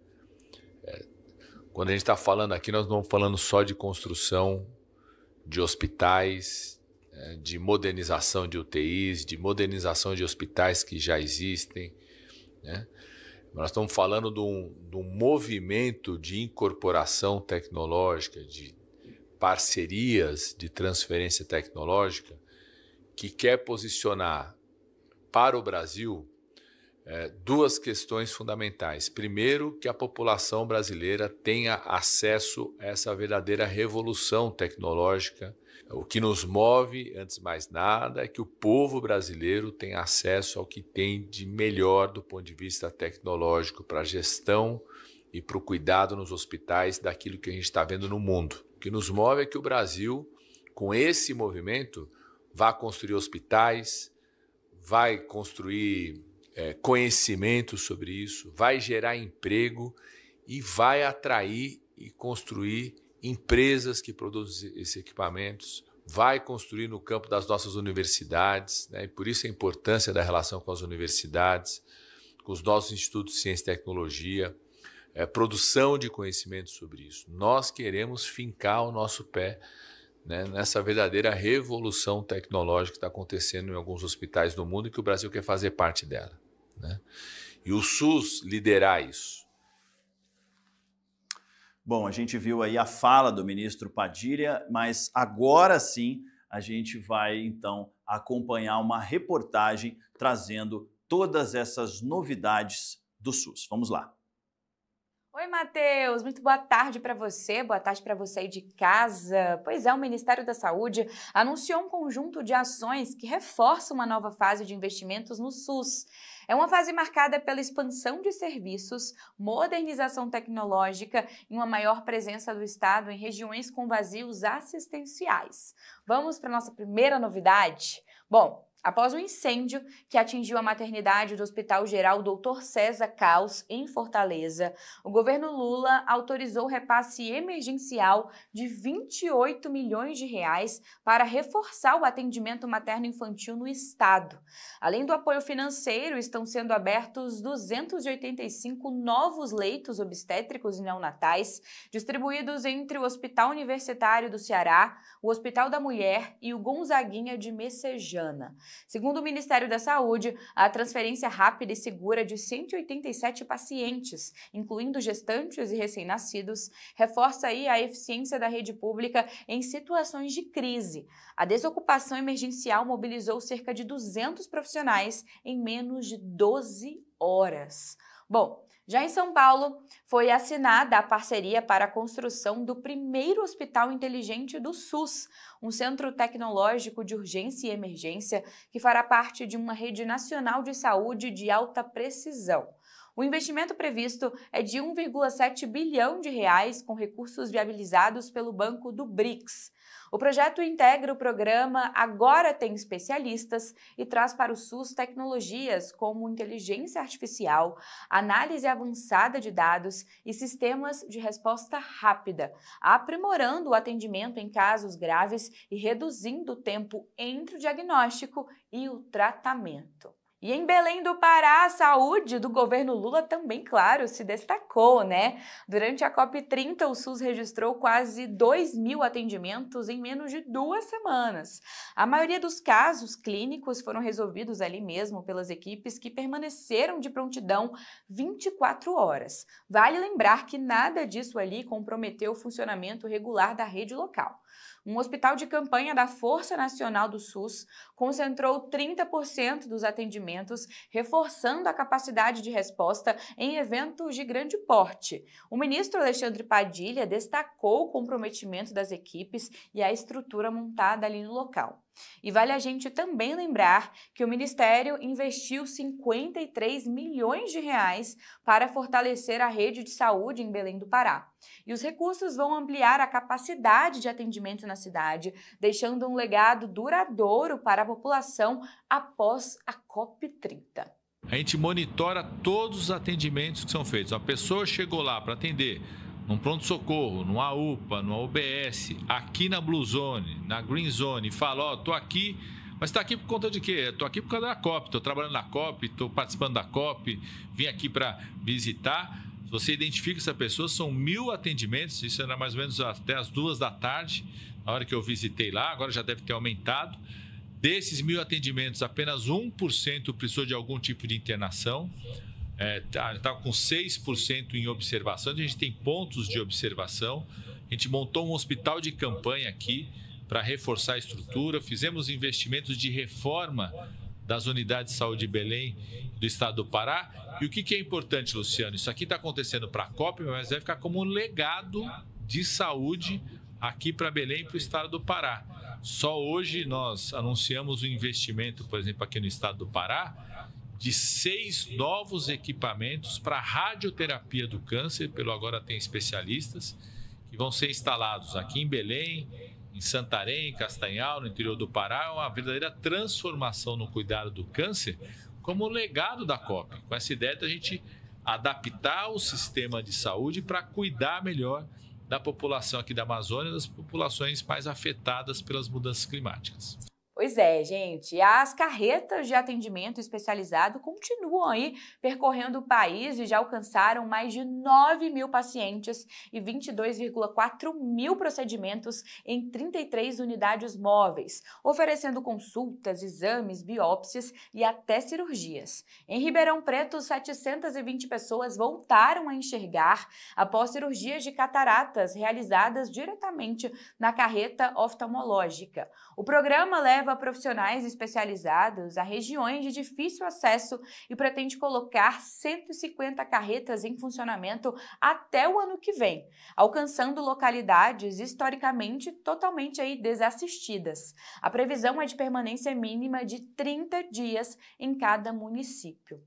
Quando a gente está falando aqui, nós não estamos falando só de construção de hospitais, de modernização de UTIs, de modernização de hospitais que já existem, né? Nós estamos falando de um movimento de incorporação tecnológica, de parcerias de transferência tecnológica que quer posicionar para o Brasil duas questões fundamentais. Primeiro, que a população brasileira tenha acesso a essa verdadeira revolução tecnológica. O que nos move, antes de mais nada, é que o povo brasileiro tenha acesso ao que tem de melhor do ponto de vista tecnológico para a gestão e para o cuidado nos hospitais daquilo que a gente está vendo no mundo. O que nos move é que o Brasil, com esse movimento, vai construir hospitais, vai construir conhecimento sobre isso, vai gerar emprego e vai atrair e construir empresas que produzem esses equipamentos, vai construir no campo das nossas universidades, né? E por isso a importância da relação com as universidades, com os nossos institutos de ciência e tecnologia, produção de conhecimento sobre isso. Nós queremos fincar o nosso pé, né, nessa verdadeira revolução tecnológica que está acontecendo em alguns hospitais do mundo e que o Brasil quer fazer parte dela, né? E o SUS liderar isso. Bom, a gente viu aí a fala do ministro Padilha, mas agora sim a gente vai então acompanhar uma reportagem trazendo todas essas novidades do SUS. Vamos lá. Oi, Matheus, muito boa tarde para você, boa tarde para você aí de casa. Pois é, o Ministério da Saúde anunciou um conjunto de ações que reforçam uma nova fase de investimentos no SUS. É uma fase marcada pela expansão de serviços, modernização tecnológica e uma maior presença do Estado em regiões com vazios assistenciais. Vamos para a nossa primeira novidade? Bom, após um incêndio que atingiu a maternidade do Hospital Geral Dr. César Caos, em Fortaleza, o governo Lula autorizou o repasse emergencial de 28 milhões de reais para reforçar o atendimento materno-infantil no estado. Além do apoio financeiro, estão sendo abertos 285 novos leitos obstétricos e neonatais, distribuídos entre o Hospital Universitário do Ceará, o Hospital da Mulher e o Gonzaguinha de Messejana. Segundo o Ministério da Saúde, a transferência rápida e segura de 187 pacientes, incluindo gestantes e recém-nascidos, reforça aí a eficiência da rede pública em situações de crise. A desocupação emergencial mobilizou cerca de 200 profissionais em menos de 12 horas. Bom, já em São Paulo, foi assinada a parceria para a construção do primeiro hospital inteligente do SUS, um centro tecnológico de urgência e emergência que fará parte de uma rede nacional de saúde de alta precisão. O investimento previsto é de 1,7 bilhão de reais com recursos viabilizados pelo Banco do BRICS. O projeto integra o programa Agora Tem Especialistas e traz para o SUS tecnologias como inteligência artificial, análise avançada de dados e sistemas de resposta rápida, aprimorando o atendimento em casos graves e reduzindo o tempo entre o diagnóstico e o tratamento. E em Belém do Pará, a saúde do governo Lula também, claro, se destacou, né? Durante a COP30, o SUS registrou quase 2.000 atendimentos em menos de 2 semanas. A maioria dos casos clínicos foram resolvidos ali mesmo pelas equipes que permaneceram de prontidão 24 horas. Vale lembrar que nada disso ali comprometeu o funcionamento regular da rede local. Um hospital de campanha da Força Nacional do SUS concentrou 30% dos atendimentos, reforçando a capacidade de resposta em eventos de grande porte. O ministro Alexandre Padilha destacou o comprometimento das equipes e a estrutura montada ali no local. E vale a gente também lembrar que o Ministério investiu 53 milhões de reais para fortalecer a rede de saúde em Belém do Pará. E os recursos vão ampliar a capacidade de atendimento na cidade, deixando um legado duradouro para a população após a COP30. A gente monitora todos os atendimentos que são feitos. A pessoa chegou lá para atender num pronto-socorro, numa UPA, numa UBS, aqui na Blue Zone, na Green Zone, e fala, ó, tô aqui, mas tá aqui por conta de quê? Tô aqui por causa da COP, tô trabalhando na COP, tô participando da COP, vim aqui para visitar. Se você identifica essa pessoa, são 1.000 atendimentos, isso era mais ou menos até as 2 da tarde, na hora que eu visitei lá, agora já deve ter aumentado. Desses 1.000 atendimentos, apenas 1% precisou de algum tipo de internação. Está com 6% em observação, a gente tem pontos de observação, a gente montou um hospital de campanha aqui para reforçar a estrutura, fizemos investimentos de reforma das unidades de saúde de Belém do estado do Pará. E o que é importante, Luciano? Isso aqui está acontecendo para a COP, mas vai ficar como um legado de saúde aqui para Belém e para o estado do Pará. Só hoje nós anunciamos o investimento, por exemplo, aqui no estado do Pará, de 6 novos equipamentos para radioterapia do câncer, pelo Agora Tem Especialistas, que vão ser instalados aqui em Belém, em Santarém, em Castanhal, no interior do Pará. É uma verdadeira transformação no cuidado do câncer, como legado da COP, com essa ideia de a gente adaptar o sistema de saúde para cuidar melhor da população aqui da Amazônia, das populações mais afetadas pelas mudanças climáticas. Pois é, gente, as carretas de atendimento especializado continuam aí percorrendo o país e já alcançaram mais de 9 mil pacientes e 22,4 mil procedimentos em 33 unidades móveis, oferecendo consultas, exames, biópsias e até cirurgias. Em Ribeirão Preto, 720 pessoas voltaram a enxergar após cirurgias de cataratas realizadas diretamente na carreta oftalmológica. O programa leva profissionais especializados a regiões de difícil acesso e pretende colocar 150 carretas em funcionamento até o ano que vem, alcançando localidades historicamente totalmente desassistidas. A previsão é de permanência mínima de 30 dias em cada município.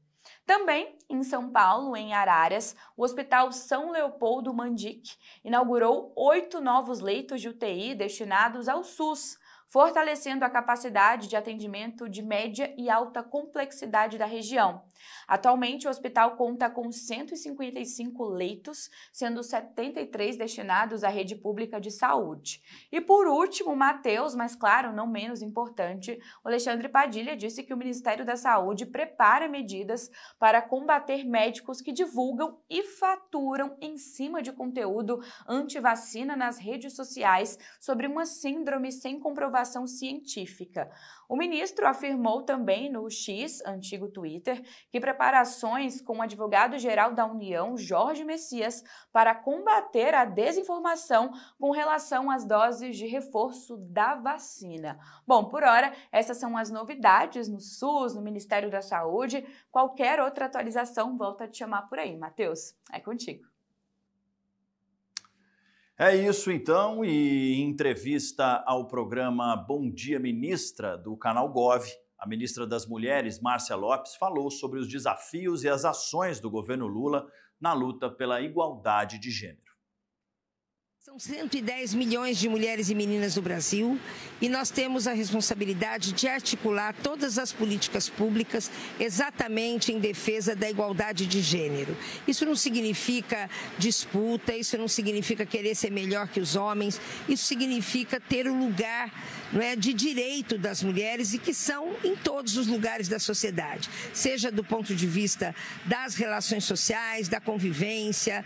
Também, em São Paulo, em Araras, o Hospital São Leopoldo Mandic inaugurou 8 novos leitos de UTI destinados ao SUS, fortalecendo a capacidade de atendimento de média e alta complexidade da região. Atualmente, o hospital conta com 155 leitos, sendo 73 destinados à rede pública de saúde. E por último, Matheus, mas claro, não menos importante, o Alexandre Padilha disse que o Ministério da Saúde prepara medidas para combater médicos que divulgam e faturam em cima de conteúdo anti-vacina nas redes sociais sobre uma síndrome sem comprovação científica. O ministro afirmou também no X, antigo Twitter, que preparações com o advogado-geral da União, Jorge Messias, para combater a desinformação com relação às doses de reforço da vacina. Bom, por hora, essas são as novidades no SUS, no Ministério da Saúde. Qualquer outra atualização, volta a te chamar por aí. Matheus, é contigo. É isso então, e em entrevista ao programa Bom Dia Ministra do canal Gov, a ministra das Mulheres, Márcia Lopes, falou sobre os desafios e as ações do governo Lula na luta pela igualdade de gênero. São 110 milhões de mulheres e meninas no Brasil e nós temos a responsabilidade de articular todas as políticas públicas exatamente em defesa da igualdade de gênero. Isso não significa disputa, isso não significa querer ser melhor que os homens, isso significa ter o lugar, não é, de direito das mulheres e que são em todos os lugares da sociedade, seja do ponto de vista das relações sociais, da convivência,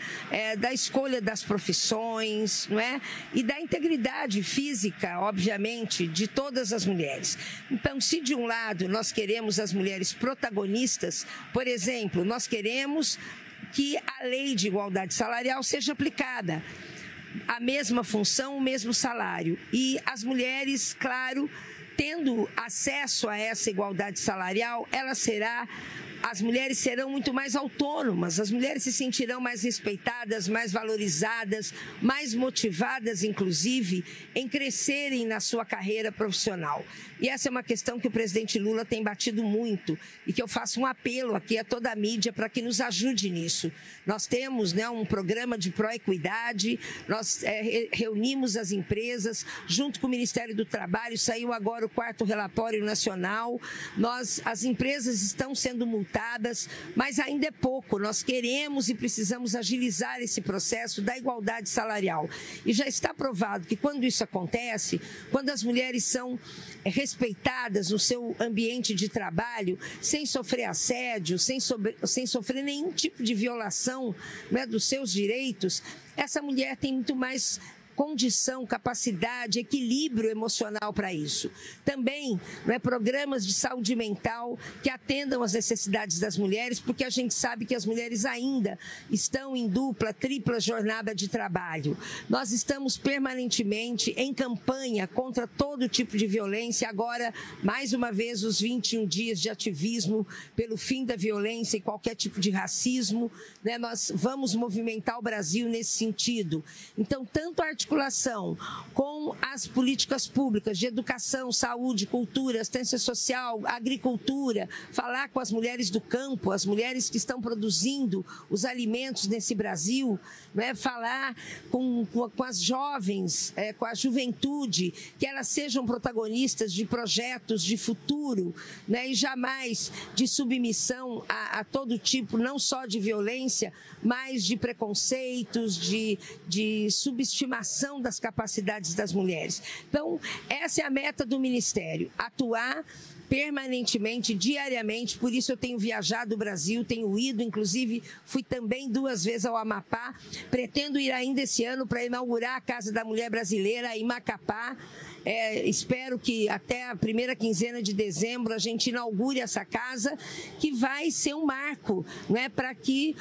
da escolha das profissões, não é? E da integridade física, obviamente, de todas as mulheres. Então, se de um lado nós queremos as mulheres protagonistas, por exemplo, nós queremos que a lei de igualdade salarial seja aplicada. A mesma função, o mesmo salário. E as mulheres, claro, tendo acesso a essa igualdade salarial, as mulheres serão muito mais autônomas, as mulheres se sentirão mais respeitadas, mais valorizadas, mais motivadas, inclusive, em crescerem na sua carreira profissional. E essa é uma questão que o presidente Lula tem batido muito e que eu faço um apelo aqui a toda a mídia para que nos ajude nisso. Nós temos, né, um programa de pró-equidade, nós reunimos as empresas, junto com o Ministério do Trabalho, saiu agora o 4º relatório nacional, as empresas estão sendo multadas, mas ainda é pouco, nós queremos e precisamos agilizar esse processo da igualdade salarial. E já está provado que quando isso acontece, quando as mulheres são respeitadas no seu ambiente de trabalho, sem sofrer assédio, sem sofrer nenhum tipo de violação, né, dos seus direitos, essa mulher tem muito mais condição, capacidade, equilíbrio emocional para isso. Também, né, programas de saúde mental que atendam às necessidades das mulheres, porque a gente sabe que as mulheres ainda estão em dupla, tripla jornada de trabalho. Nós estamos permanentemente em campanha contra todo tipo de violência. Agora, mais uma vez, os 21 dias de ativismo pelo fim da violência e qualquer tipo de racismo, né? Nós vamos movimentar o Brasil nesse sentido. Então, tanto a articulação com as políticas públicas de educação, saúde, cultura, assistência social, agricultura, falar com as mulheres do campo, as mulheres que estão produzindo os alimentos nesse Brasil, né? Falar com as jovens, com a juventude, que elas sejam protagonistas de projetos de futuro, né? E jamais de submissão a todo tipo, não só de violência, mas de preconceitos, de subestimação das capacidades das mulheres. Então, essa é a meta do Ministério, atuar permanentemente, diariamente. Por isso eu tenho viajado o Brasil, tenho ido, inclusive fui também 2 vezes ao Amapá, pretendo ir ainda esse ano para inaugurar a Casa da Mulher Brasileira em Macapá. Espero que até a primeira quinzena de dezembro a gente inaugure essa casa, que vai ser um marco, né, para que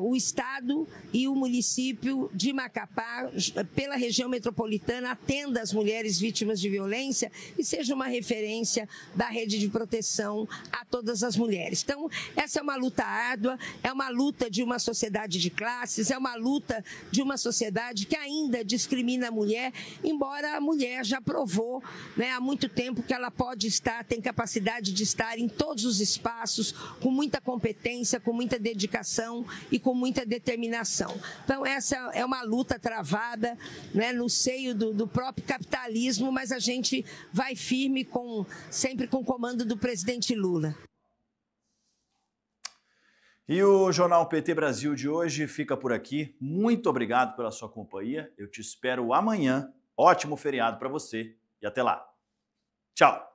o Estado e o município de Macapá, pela região metropolitana, atenda as mulheres vítimas de violência e seja uma referência da rede de proteção a todas as mulheres. Então, essa é uma luta árdua, é uma luta de uma sociedade de classes, é uma luta de uma sociedade que ainda discrimina a mulher, embora a mulher já provou, né, há muito tempo que ela pode estar, tem capacidade de estar em todos os espaços, com muita competência, com muita dedicação e com muita determinação. Então, essa é uma luta travada, né, no seio do próprio capitalismo, mas a gente vai firme, sempre com o comando do presidente Lula. E o Jornal PT Brasil de hoje fica por aqui. Muito obrigado pela sua companhia. Eu te espero amanhã. Ótimo feriado para você e até lá. Tchau!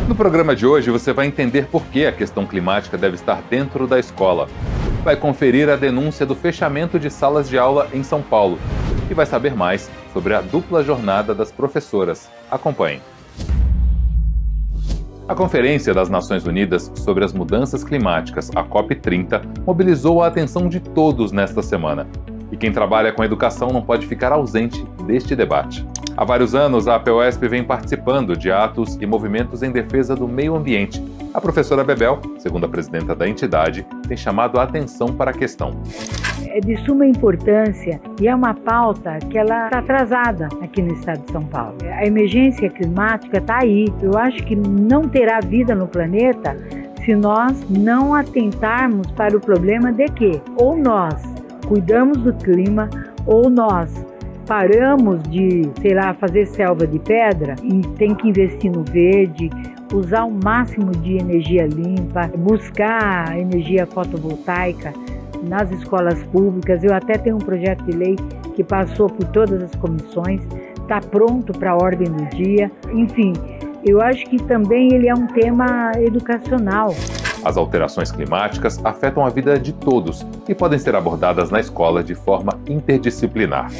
No programa de hoje você vai entender por que a questão climática deve estar dentro da escola. Vai conferir a denúncia do fechamento de salas de aula em São Paulo e vai saber mais sobre a dupla jornada das professoras. Acompanhe. A Conferência das Nações Unidas sobre as Mudanças Climáticas, a COP30, mobilizou a atenção de todos nesta semana. E quem trabalha com educação não pode ficar ausente deste debate. Há vários anos, a APOESP vem participando de atos e movimentos em defesa do meio ambiente. A professora Bebel, segundo a presidenta da entidade, tem chamado a atenção para a questão. É de suma importância e é uma pauta que ela está atrasada aqui no estado de São Paulo. A emergência climática está aí. Eu acho que não terá vida no planeta se nós não atentarmos para o problema de que ou nós cuidamos do clima ou nós paramos de, fazer selva de pedra e tem que investir no verde, usar o máximo de energia limpa, buscar energia fotovoltaica nas escolas públicas. Eu até tenho um projeto de lei que passou por todas as comissões, está pronto para a ordem do dia. Enfim, eu acho que também ele é um tema educacional. As alterações climáticas afetam a vida de todos e podem ser abordadas na escola de forma interdisciplinar.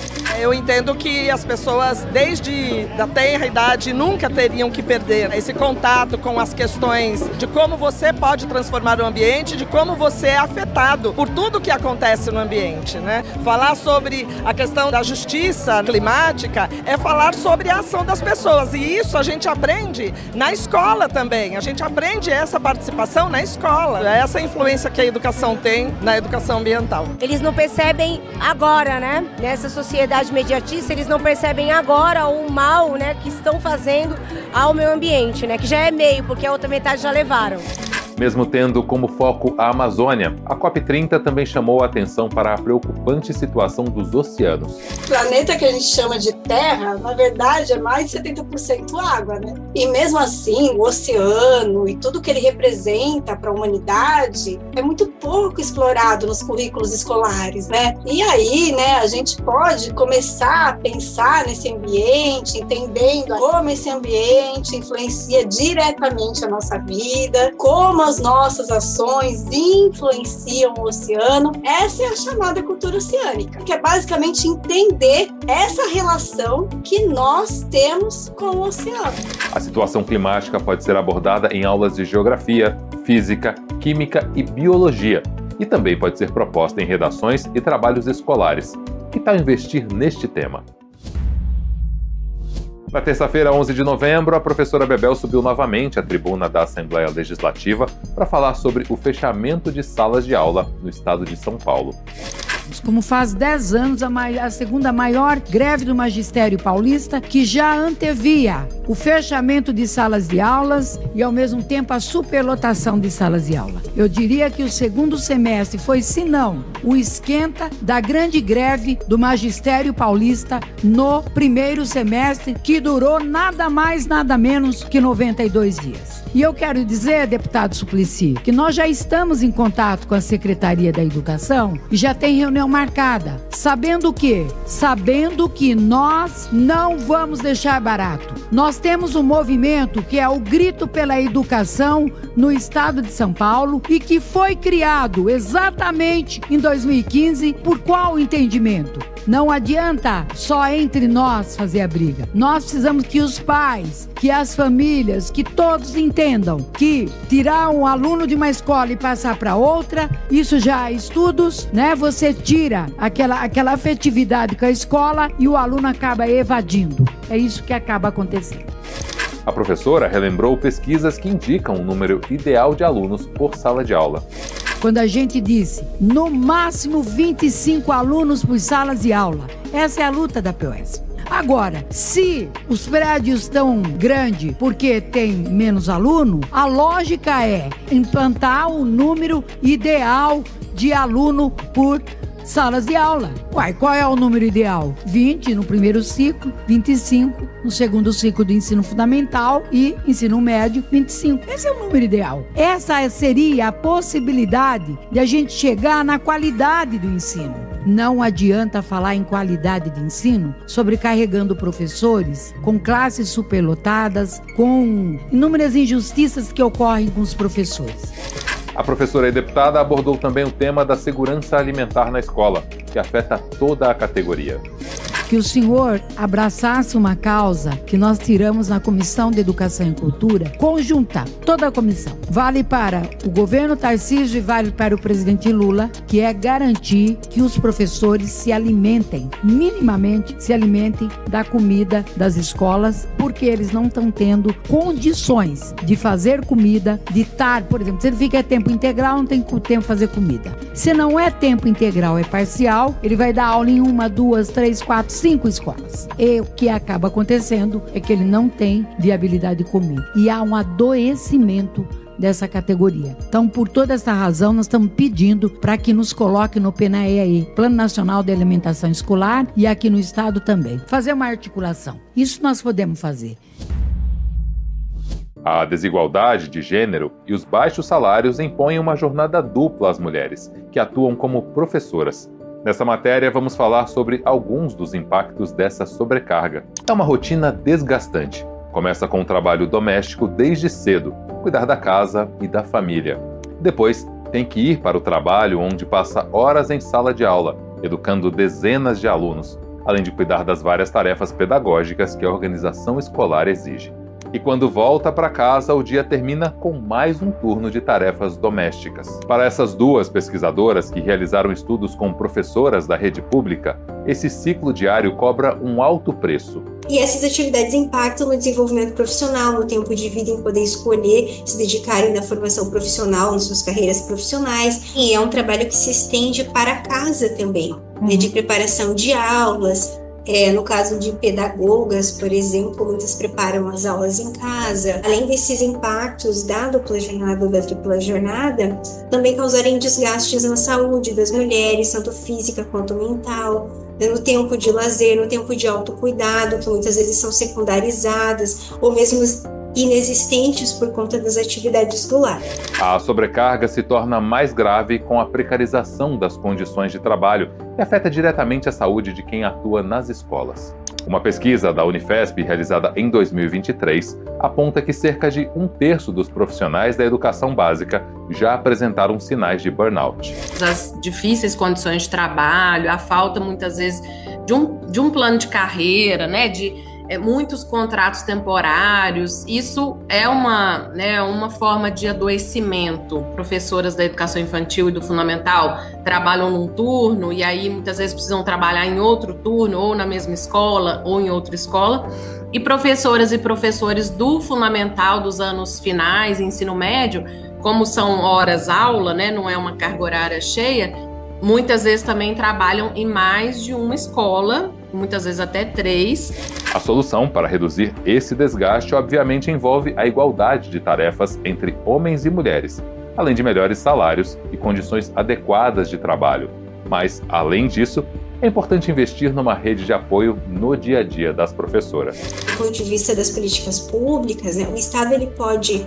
Eu entendo que as pessoas, desde a tenra idade, nunca teriam que perder esse contato com as questões de como você pode transformar o ambiente, de como você é afetado por tudo que acontece no ambiente, né? Falar sobre a questão da justiça climática é falar sobre a ação das pessoas, e isso a gente aprende na escola também, a gente aprende essa participação na escola, essa influência que a educação tem na educação ambiental. Eles não percebem agora, né? Nessa sociedade imediatista, eles não percebem agora o mal, né, que estão fazendo ao meio ambiente, né, que já é meio, porque a outra metade já levaram. Mesmo tendo como foco a Amazônia, a COP30 também chamou a atenção para a preocupante situação dos oceanos. O planeta que a gente chama de Terra, na verdade, é mais de 70% água, né? E mesmo assim, o oceano e tudo que ele representa para a humanidade é muito pouco explorado nos currículos escolares, né? E aí, né, a gente pode começar a pensar nesse ambiente, entendendo como esse ambiente influencia diretamente a nossa vida, como as nossas ações influenciam o oceano. Essa é a chamada cultura oceânica, que é basicamente entender essa relação que nós temos com o oceano. A situação climática pode ser abordada em aulas de geografia, física, química e biologia, e também pode ser proposta em redações e trabalhos escolares. Que tal investir neste tema? Na terça-feira, 11 de novembro, a professora Bebel subiu novamente à tribuna da Assembleia Legislativa para falar sobre o fechamento de salas de aula no estado de São Paulo. Como faz 10 anos, a segunda maior greve do magistério paulista, que já antevia o fechamento de salas de aulas e, ao mesmo tempo, a superlotação de salas de aula. Eu diria que o segundo semestre foi, se não, o esquenta da grande greve do magistério paulista no primeiro semestre, que durou nada mais, nada menos que 92 dias. E eu quero dizer, deputado Suplicy, que nós já estamos em contato com a Secretaria da Educação e já tem reunião marcada. Sabendo o quê? Sabendo que nós não vamos deixar barato. Nós temos um movimento que é o Grito pela Educação no estado de São Paulo e que foi criado exatamente em 2015 por qual entendimento? Não adianta só entre nós fazer a briga. Nós precisamos que os pais, que as famílias, que todos entendam que tirar um aluno de uma escola e passar para outra, isso já há estudos, né? Você tira aquela afetividade com a escola e o aluno acaba evadindo. É isso que acaba acontecendo. A professora relembrou pesquisas que indicam um número ideal de alunos por sala de aula. Quando a gente disse, no máximo 25 alunos por salas de aula. Essa é a luta da POS. Agora, se os prédios estão grandes porque tem menos aluno, a lógica é implantar o número ideal de aluno por salas de aula. Uai, qual é o número ideal? 20 no primeiro ciclo, 25 no segundo ciclo do ensino fundamental e ensino médio, 25. Esse é o número ideal. Essa seria a possibilidade de a gente chegar na qualidade do ensino. Não adianta falar em qualidade de ensino sobrecarregando professores, com classes superlotadas, com inúmeras injustiças que ocorrem com os professores. A professora e deputada abordou também o tema da segurança alimentar na escola, que afeta toda a categoria. Que o senhor abraçasse uma causa que nós tiramos na Comissão de Educação e Cultura, conjunta, toda a comissão. Vale para o governo Tarcísio e vale para o presidente Lula, que é garantir que os professores se alimentem, minimamente se alimentem da comida das escolas, porque eles não estão tendo condições de fazer comida, de estar, por exemplo, se ele fica tempo integral, não tem tempo de fazer comida. Se não é tempo integral, é parcial, ele vai dar aula em 1, 2, 3, 4, 5 escolas. E o que acaba acontecendo é que ele não tem viabilidade de comer. E há um adoecimento dessa categoria. Então, por toda essa razão, nós estamos pedindo para que nos coloque no PNAE, Plano Nacional de Alimentação Escolar, e aqui no estado também. Fazer uma articulação. Isso nós podemos fazer. A desigualdade de gênero e os baixos salários impõem uma jornada dupla às mulheres, que atuam como professoras. Nessa matéria, vamos falar sobre alguns dos impactos dessa sobrecarga. É uma rotina desgastante. Começa com o trabalho doméstico desde cedo, cuidar da casa e da família. Depois, tem que ir para o trabalho, onde passa horas em sala de aula, educando dezenas de alunos, além de cuidar das várias tarefas pedagógicas que a organização escolar exige. E quando volta para casa, o dia termina com mais um turno de tarefas domésticas. Para essas duas pesquisadoras que realizaram estudos com professoras da rede pública, esse ciclo diário cobra um alto preço. E essas atividades impactam no desenvolvimento profissional, no tempo de vida em poder escolher se dedicarem na formação profissional, nas suas carreiras profissionais. E é um trabalho que se estende para casa também, né, de preparação de aulas, No caso de pedagogas, por exemplo, muitas preparam as aulas em casa. Além desses impactos da dupla jornada ou da tripla jornada, também causarem desgastes na saúde das mulheres, tanto física quanto mental, no tempo de lazer, no tempo de autocuidado, que muitas vezes são secundarizadas ou mesmo inexistentes por conta das atividades do lar. A sobrecarga se torna mais grave com a precarização das condições de trabalho e afeta diretamente a saúde de quem atua nas escolas. Uma pesquisa da Unifesp, realizada em 2023, aponta que cerca de 1/3 dos profissionais da educação básica já apresentaram sinais de burnout. As difíceis condições de trabalho, a falta muitas vezes de um plano de carreira, né, de muitos contratos temporários, isso é uma forma de adoecimento. Professoras da educação infantil e do fundamental trabalham num turno e aí muitas vezes precisam trabalhar em outro turno, ou na mesma escola, ou em outra escola. E professoras e professores do fundamental dos anos finais, ensino médio, como são horas aula, né, não é uma carga horária cheia, muitas vezes também trabalham em mais de uma escola, muitas vezes até 3. A solução para reduzir esse desgaste obviamente envolve a igualdade de tarefas entre homens e mulheres, além de melhores salários e condições adequadas de trabalho. Mas, além disso, é importante investir numa rede de apoio no dia a dia das professoras. Do ponto de vista das políticas públicas, o Estado ele pode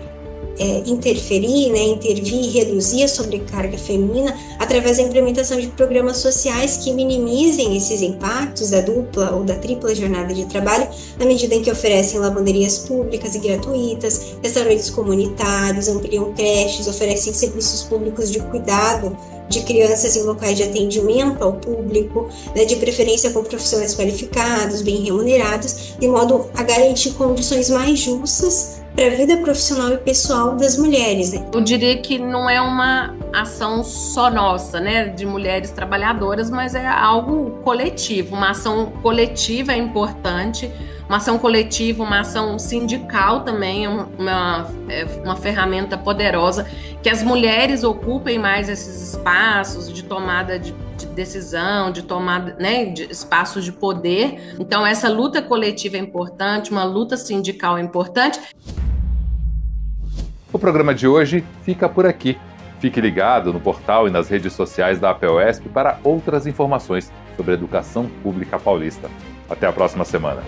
interferir, intervir e reduzir a sobrecarga feminina através da implementação de programas sociais que minimizem esses impactos da dupla ou da tripla jornada de trabalho, na medida em que oferecem lavanderias públicas e gratuitas, restaurantes comunitários, ampliam creches, oferecem serviços públicos de cuidado de crianças em locais de atendimento ao público, de preferência com profissionais qualificados, bem remunerados, de modo a garantir condições mais justas para a vida profissional e pessoal das mulheres. Eu diria que não é uma ação só nossa, de mulheres trabalhadoras, mas é algo coletivo. Uma ação coletiva é importante, uma ação coletiva, uma ação sindical também é uma ferramenta poderosa, que as mulheres ocupem mais esses espaços de tomada de decisão, de tomada, de espaços de poder. Então essa luta coletiva é importante, uma luta sindical é importante. O programa de hoje fica por aqui. Fique ligado no portal e nas redes sociais da APUESP para outras informações sobre a educação pública paulista. Até a próxima semana.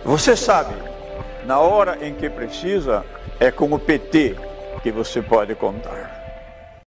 Você sabe, na hora em que precisa, é com o PT que você pode contar.